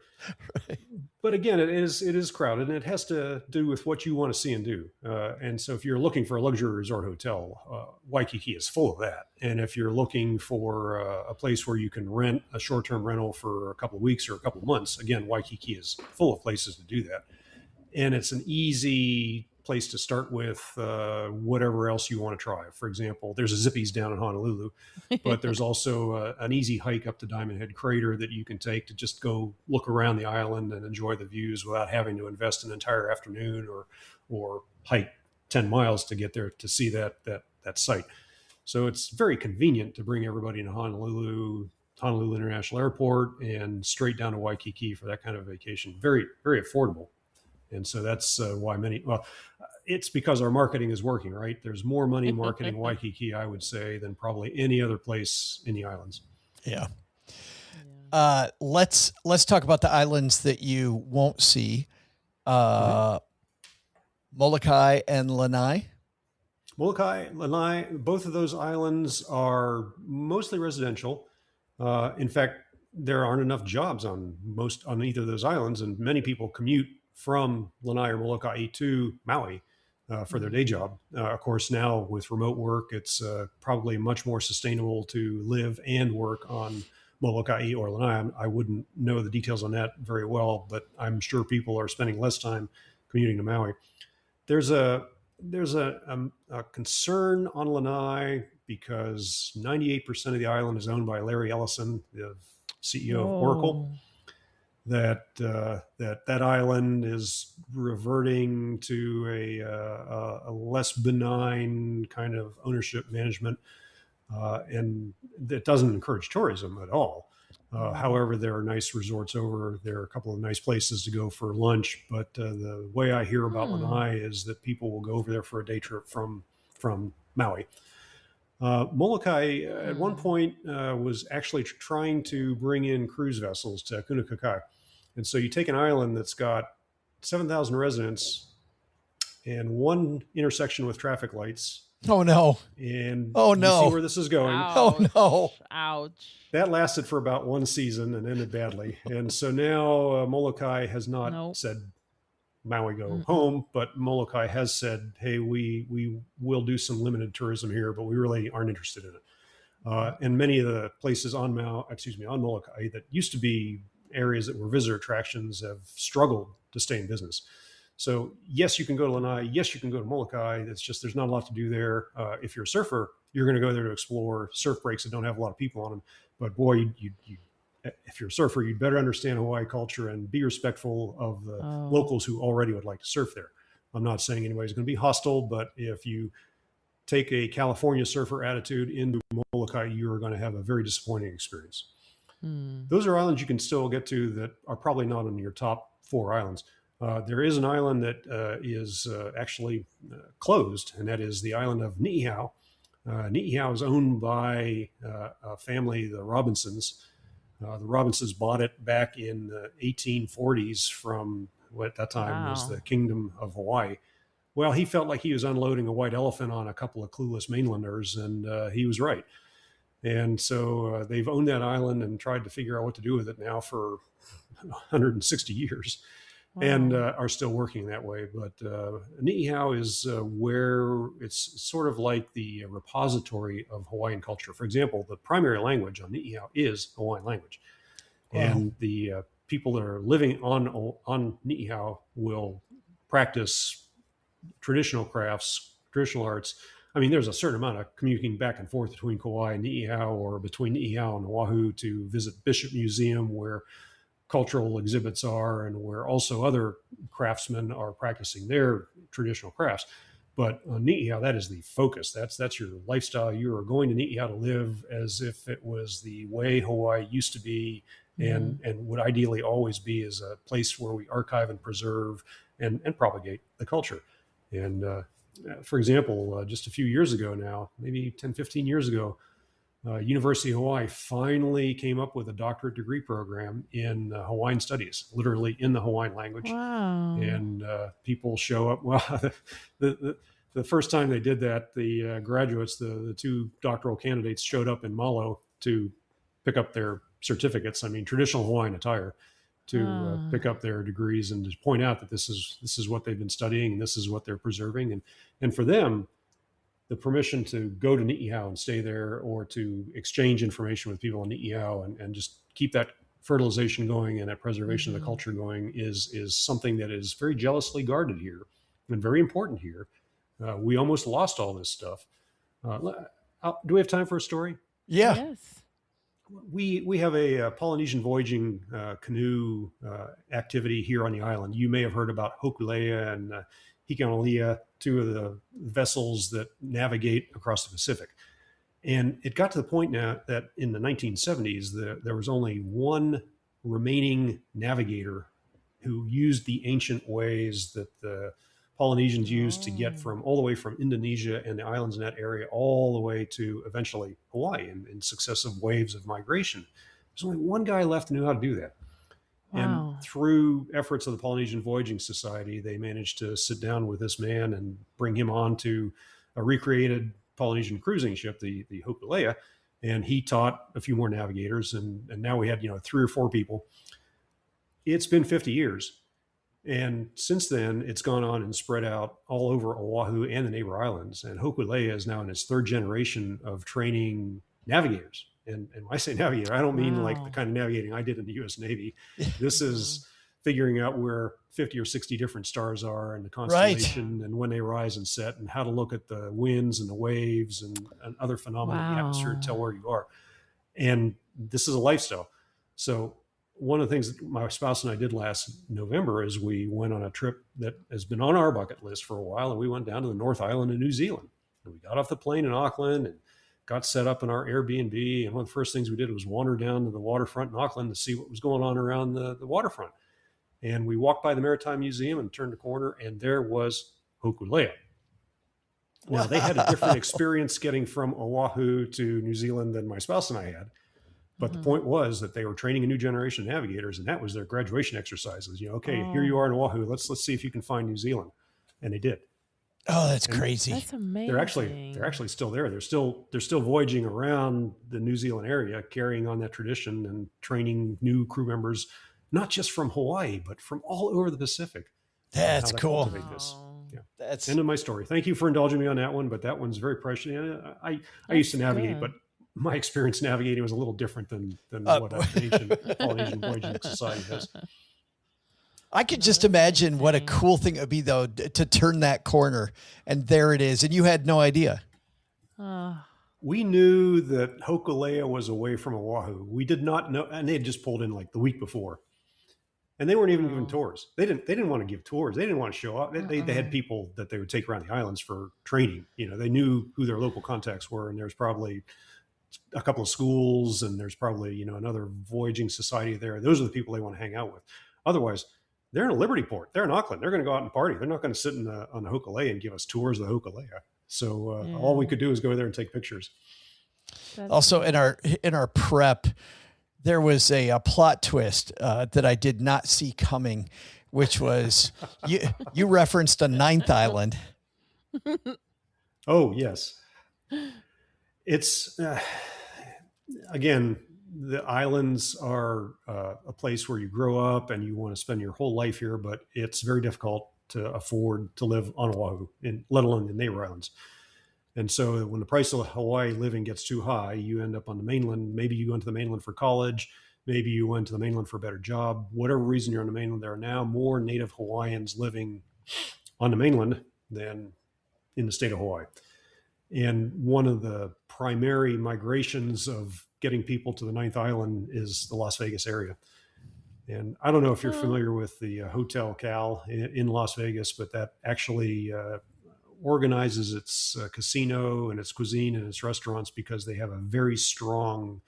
Right. But again, it is crowded, and it has to do with what you want to see and do. And so, if you're looking for a luxury resort hotel, Waikiki is full of that. And if you're looking for a place where you can rent a short-term rental for a couple of weeks or a couple of months, again, Waikiki is full of places to do that. And it's an easy place to start with whatever else you want to try. For example, there's a Zippy's down in Honolulu, but there's also an easy hike up to Diamond Head Crater that you can take to just go look around the island and enjoy the views without having to invest an entire afternoon or hike 10 miles to get there to see that site. So it's very convenient to bring everybody into Honolulu International Airport and straight down to Waikiki for that kind of vacation. Very, very affordable. And so that's why it's because our marketing is working, right? There's more money marketing Waikiki, I would say, than probably any other place in the islands. Yeah. Let's talk about the islands that you won't see. Molokai and Lanai. Molokai, Lanai, both of those islands are mostly residential. In fact, there aren't enough jobs on either of those islands, and many people commute from Lanai or Molokai to Maui for their day job. Of course, now with remote work, it's probably much more sustainable to live and work on Molokai or Lanai. I wouldn't know the details on that very well, but I'm sure people are spending less time commuting to Maui. There's a concern on Lanai because 98% of the island is owned by Larry Ellison, the CEO of Oracle. That island is reverting to a less benign kind of ownership management, and that doesn't encourage tourism at all. However, there are nice resorts over there, are a couple of nice places to go for lunch. But the way I hear about Lanai is that people will go over there for a day trip from Maui. Molokai at one point was actually trying to bring in cruise vessels to Kunakakai. And so you take an island that's got 7,000 residents and one intersection with traffic lights. Oh, no. And you see where this is going. Ouch. Oh, no. Ouch. That lasted for about one season and ended badly. And so now Molokai has not said Maui go home, but Molokai has said, hey, we will do some limited tourism here, but we really aren't interested in it. And many of the places on Molokai that used to be areas that were visitor attractions have struggled to stay in business. So yes, you can go to Lanai. Yes, you can go to Molokai. It's just there's not a lot to do there. If you're a surfer, you're going to go there to explore surf breaks that don't have a lot of people on them. But boy, if you're a surfer, you'd better understand Hawaii culture and be respectful of the locals who already would like to surf there. I'm not saying anybody's going to be hostile, but if you take a California surfer attitude into Molokai, you're going to have a very disappointing experience. Those are islands you can still get to that are probably not on your top 4 islands. There is an island that is actually closed, and that is the island of Ni'ihau. Ni'ihau is owned by a family, the Robinsons. The Robinsons bought it back in the 1840s from what at that time was the Kingdom of Hawaii. Well, he felt like he was unloading a white elephant on a couple of clueless mainlanders, and he was right. And so they've owned that island and tried to figure out what to do with it now for 160 years. Wow. And are still working that way. But Ni'ihau is where it's sort of like the repository of Hawaiian culture. For example, the primary language on Ni'ihau is Hawaiian language. Wow. And the people that are living on Ni'ihau will practice traditional crafts, traditional arts. I mean, there's a certain amount of commuting back and forth between Kauai and Ni'ihau, or between Ni'ihau and Oahu to visit Bishop Museum, where cultural exhibits are, and where also other craftsmen are practicing their traditional crafts. But on Ni'ihau, that is the focus. That's your lifestyle. You are going to Ni'ihau to live as if it was the way Hawaii used to be and would ideally always be as a place where we archive and preserve and propagate the culture. And for example, just a few years ago now, maybe 10, 15 years ago, University of Hawaii finally came up with a doctorate degree program in Hawaiian studies, literally in the Hawaiian language. Wow. And people show up. Well, the first time they did that, the graduates, the two doctoral candidates showed up in Malo to pick up their certificates. I mean, traditional Hawaiian attire, to pick up their degrees and to point out that this is what they've been studying and this is what they're preserving. And for them, the permission to go to Ni'ihau and stay there, or to exchange information with people in Ni'ihau and just keep that fertilization going and that preservation of the culture going is something that is very jealously guarded here and very important here. We almost lost all this stuff. Do we have time for a story? Yeah. Yes. We have a Polynesian voyaging canoe activity here on the island. You may have heard about Hokulea and Hikanalia, two of the vessels that navigate across the Pacific. And it got to the point now that in the 1970s, there was only one remaining navigator who used the ancient ways that the Polynesians used to get from all the way from Indonesia and the islands in that area all the way to eventually Hawaii in successive waves of migration. There's only one guy left who knew how to do that. Wow. And through efforts of the Polynesian Voyaging Society, they managed to sit down with this man and bring him on to a recreated Polynesian cruising ship, the Hokulea. And he taught a few more navigators. And now we had, 3 or 4 people. It's been 50 years. And since then, it's gone on and spread out all over Oahu and the neighbor islands. And Hokulea is now in its 3rd generation of training navigators. And when I say navigator, I don't mean like the kind of navigating I did in the U.S. Navy. This is figuring out where 50 or 60 different stars are and the constellation and when they rise and set and how to look at the winds and the waves and other phenomena in the atmosphere to tell where you are. And this is a lifestyle. So one of the things that my spouse and I did last November is we went on a trip that has been on our bucket list for a while. And we went down to the North Island of New Zealand. And we got off the plane in Auckland and got set up in our Airbnb. And one of the first things we did was wander down to the waterfront in Auckland to see what was going on around the waterfront. And we walked by the Maritime Museum and turned the corner, and there was Hokulea. Now, they had a different experience getting from Oahu to New Zealand than my spouse and I had. But the point was that they were training a new generation of navigators, and that was their graduation exercises. Okay, here you are in Oahu. Let's see if you can find New Zealand. And they did. Oh, that's crazy. That's amazing. They're actually still there. They're still voyaging around the New Zealand area, carrying on that tradition and training new crew members, not just from Hawaii, but from all over the Pacific. That's cool. Yeah. That's end of my story. Thank you for indulging me on that one, but that one's very precious. I used to navigate, but my experience navigating was a little different than what an ancient Polynesian Voyaging Society has. I could just imagine what a cool thing it would be, though, to turn that corner and there it is. And you had no idea. We knew that Hokulea was away from Oahu. We did not know, and they had just pulled in like the week before. And they weren't even giving tours. They didn't want to give tours. They didn't want to show up. They had people that they would take around the islands for training. They knew who their local contacts were, and there's probably a couple of schools, and there's probably another voyaging society there. Those are the people they want to hang out with. Otherwise, they're in a Liberty port. They're in Auckland. They're going to go out and party. They're not going to sit on the Hokulea and give us tours of the Hokulea. So all we could do is go there and take pictures. Also, in our prep, there was a plot twist that I did not see coming, which was you referenced a 9th island. Oh, yes. It's, again, the islands are a place where you grow up and you want to spend your whole life here, but it's very difficult to afford to live on Oahu, let alone the neighbor islands. And so when the price of Hawaii living gets too high, you end up on the mainland. Maybe you went to the mainland for college. Maybe you went to the mainland for a better job. Whatever reason you're on the mainland, there are now more native Hawaiians living on the mainland than in the state of Hawaii. And one of the primary migrations of getting people to the 9th island is the Las Vegas area. And I don't know if you're familiar with the Hotel Cal in Las Vegas, but that actually organizes its casino and its cuisine and its restaurants because they have a very strong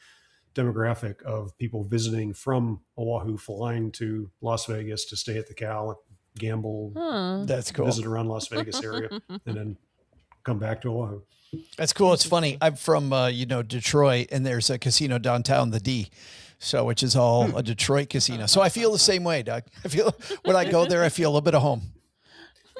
demographic of people visiting from Oahu, flying to Las Vegas to stay at the Cal, gamble, That's cool. visit around Las Vegas area, and then come back to Oahu. That's cool. It's funny. I'm from, Detroit, and there's a casino downtown, the D. So, which is all a Detroit casino. So I feel the same way, Doug. I feel when I go there, I feel a little bit of home.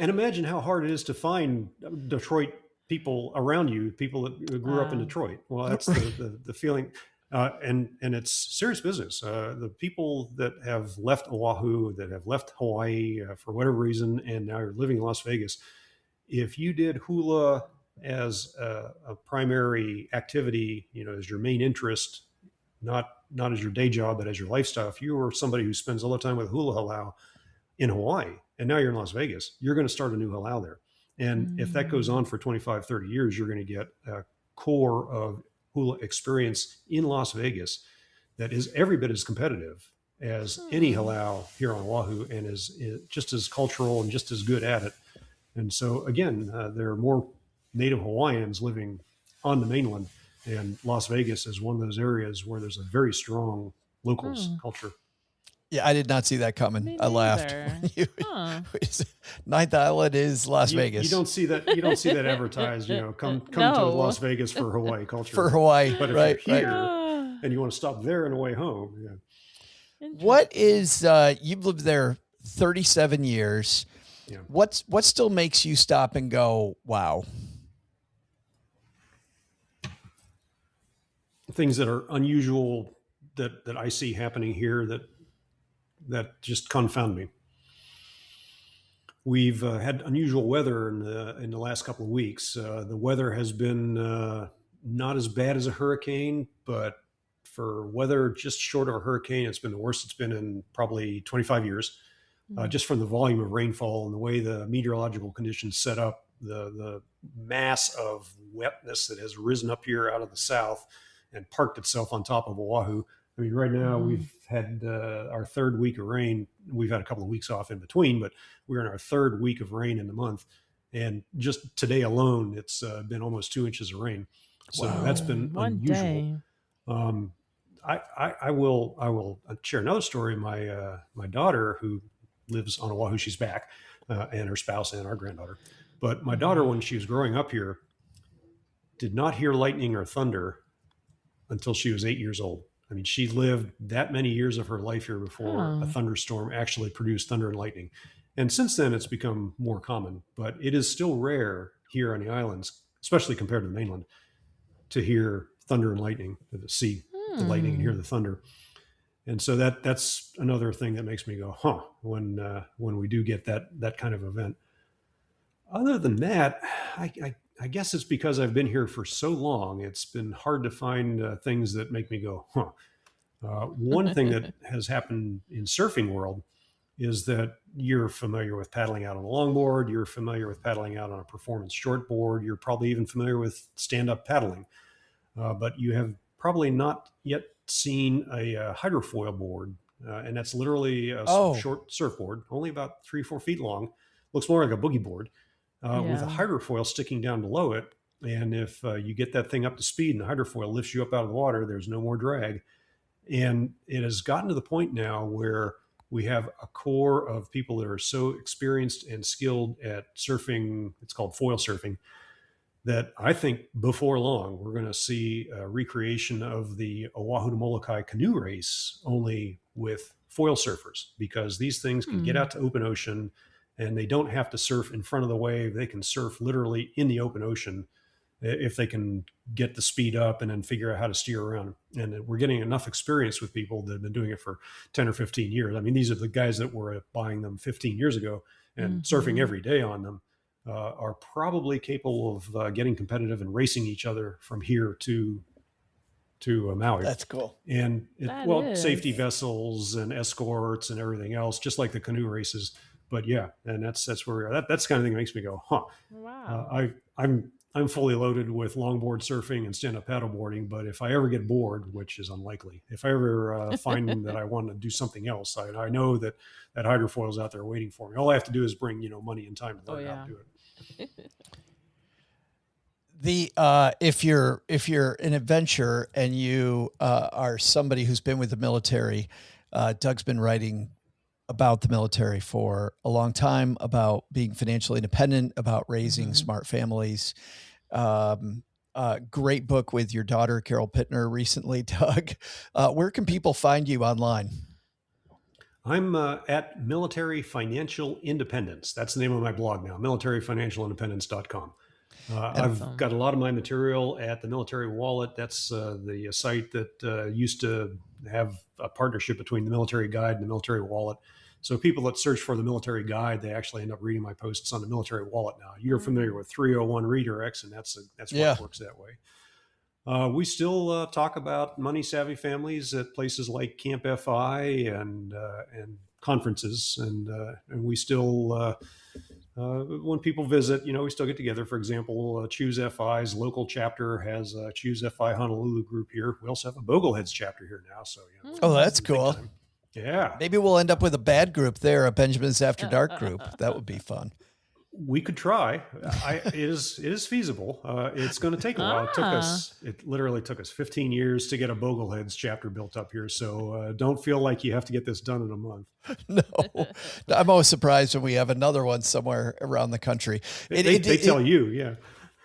And imagine how hard it is to find Detroit people around you, people that grew up in Detroit. Well, that's the feeling. And it's serious business. The people that have left Oahu, that have left Hawaii for whatever reason, and now you're living in Las Vegas, if you did hula as a primary activity, as your main interest, not as your day job, but as your lifestyle, if you were somebody who spends all the time with hula halau in Hawaii, and now you're in Las Vegas, you're going to start a new halau there. And if that goes on for 25, 30 years, you're going to get a core of hula experience in Las Vegas that is every bit as competitive as any halau here on Oahu, and is just as cultural and just as good at it. And so again, there are more native Hawaiians living on the mainland, and Las Vegas is one of those areas where there's a very strong locals culture. Yeah, I did not see that coming. Me I laughed. Ninth Island is Las Vegas. You don't see that. You don't see that advertised. Come to Las Vegas for Hawaii culture. For Hawaii, but if you're here and you want to stop there on the way home, What is you've lived there 37 years? Yeah. What still makes you stop and go, wow? Things that are unusual that I see happening here that just confound me. We've had unusual weather in the last couple of weeks. The weather has been not as bad as a hurricane, but for weather just short of a hurricane, it's been the worst it's been in probably 25 years. Just from the volume of rainfall and the way the meteorological conditions set up, the mass of wetness that has risen up here out of the south and parked itself on top of Oahu. I mean, right now we've had our third week of rain. We've had a couple of weeks off in between, but we're in our third week of rain in the month. And just today alone, it's been almost 2 inches of rain. So that's been unusual. I will share another story. My daughter, who lives on Oahu, she's back, and her spouse and our granddaughter. But my daughter, when she was growing up here, did not hear lightning or thunder until she was 8 years old. I mean, she lived that many years of her life here before a thunderstorm actually produced thunder and lightning. And since then, it's become more common, but it is still rare here on the islands, especially compared to the mainland, to hear thunder and lightning, to see the lightning and hear the thunder. And so that's another thing that makes me go, when we do get that kind of event. Other than that, I guess it's because I've been here for so long. It's been hard to find things that make me go, one thing that has happened in surfing world is that you're familiar with paddling out on a longboard. You're familiar with paddling out on a performance shortboard. You're probably even familiar with stand-up paddling. But you have probably not yet seen a hydrofoil board. And that's literally a short surfboard, only about 3-4 feet long. Looks more like a boogie board. With a hydrofoil sticking down below it. And if you get that thing up to speed and the hydrofoil lifts you up out of the water, there's no more drag. And it has gotten to the point now where we have a core of people that are so experienced and skilled at surfing, it's called foil surfing, that I think before long, we're going to see a recreation of the Oahu to Molokai canoe race, only with foil surfers, because these things can get out to open ocean, and they don't have to surf in front of the wave. They can surf literally in the open ocean if they can get the speed up and then figure out how to steer around. And we're getting enough experience with people that have been doing it for 10 or 15 years. I mean, these are the guys that were buying them 15 years ago and surfing every day on them, are probably capable of getting competitive and racing each other from here to Maui. That's cool. And safety vessels and escorts and everything else, just like the canoe races. But yeah, and that's where we are. That's the kind of thing that makes me go, wow. I'm fully loaded with longboard surfing and stand-up paddleboarding. But if I ever get bored, which is unlikely, if I ever find that I want to do something else, I know that hydrofoil is out there waiting for me. All I have to do is bring money and time to learn how to do it. If you're an adventurer and you are somebody who's been with the military, Doug's been writing about the military for a long time, about being financially independent, about raising smart families. Great book with your daughter, Carol Pittner, recently, Doug. Where can people find you online? I'm at Military Financial Independence. That's the name of my blog now, militaryfinancialindependence.com. I've got a lot of my material at the Military Wallet. That's the site that used to have a partnership between the Military Guide and the Military Wallet. So people that search for the Military Guide, they actually end up reading my posts on the Military Wallet now. You're familiar with 301 redirects, and that's why it works that way. We still talk about money-savvy families at places like Camp FI and conferences, and we still, when people visit, we still get together. For example, Choose FI's local chapter has a Choose FI Honolulu group here. We also have a Bogleheads chapter here now. So, oh, that's cool. Yeah. Maybe we'll end up with a bad group there, a Benjamin's After Dark group. That would be fun. We could try. It is feasible. It's going to take a while. It literally took us 15 years to get a Bogleheads chapter built up here. So don't feel like you have to get this done in a month. No, I'm always surprised when we have another one somewhere around the country. They tell you, yeah.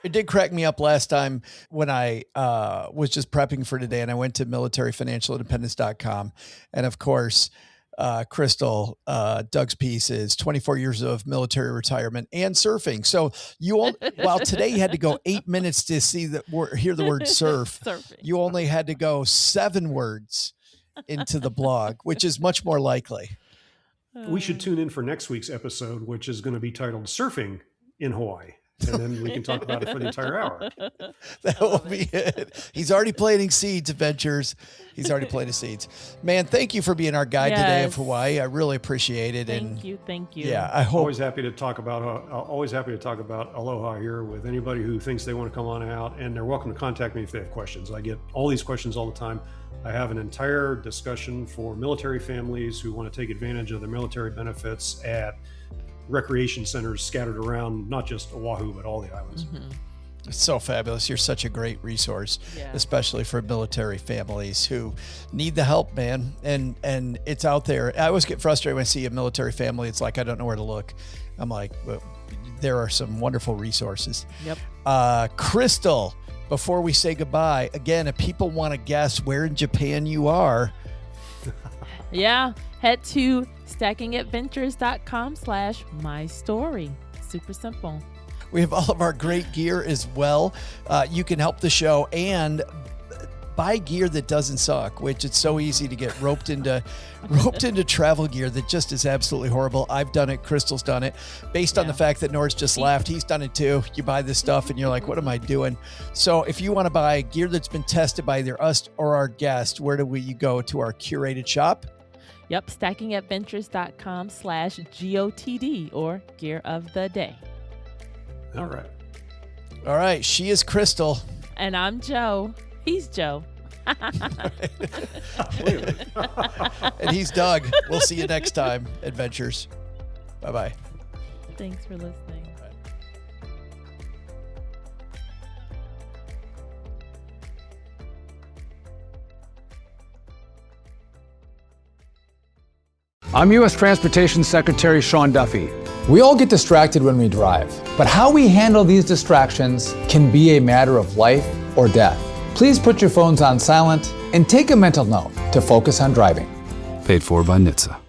It did crack me up last time when I was just prepping for today, and I went to militaryfinancialindependence.com. And of course, Crystal, Doug's piece is 24 years of military retirement and surfing. So while today you had to go 8 minutes to hear the word surf, you only had to go 7 words into the blog, which is much more likely. We should tune in for next week's episode, which is going to be titled Surfing in Hawaii. And then we can talk about it for the entire hour. That will be it. He's already planting seeds, Adventures. He's already planted seeds. Man, thank you for being our guide today of Hawaii. I really appreciate it. Thank you. Yeah, I hope. Always happy to talk about Aloha here with anybody who thinks they want to come on out, and they're welcome to contact me if they have questions. I get all these questions all the time. I have an entire discussion for military families who want to take advantage of the military benefits at recreation centers scattered around, not just Oahu, but all the islands. It's so fabulous. You're such a great resource, especially for military families who need the help, man. And it's out there. I always get frustrated when I see a military family. It's like, I don't know where to look. I'm like, well, there are some wonderful resources. Yep. Crystal, before we say goodbye, again, if people want to guess where in Japan you are. Head to stackingadventures.com/mystory. Super simple. We have all of our great gear as well. You can help the show and buy gear that doesn't suck, which it's so easy to get roped into travel gear that just is absolutely horrible. I've done it. Crystal's done it. Based on the fact that Norris just laughed, he's done it too. You buy this stuff and you're like, what am I doing? So if you want to buy gear that's been tested by either us or our guest, where do you go to our curated shop? Yep, stackingadventures.com/GOTD or Gear of the Day. All right. She is Crystal. And I'm Joe. He's Joe. And he's Doug. We'll see you next time, Adventures. Bye-bye. Thanks for listening. I'm U.S. Transportation Secretary Sean Duffy. We all get distracted when we drive, but how we handle these distractions can be a matter of life or death. Please put your phones on silent and take a mental note to focus on driving. Paid for by NHTSA.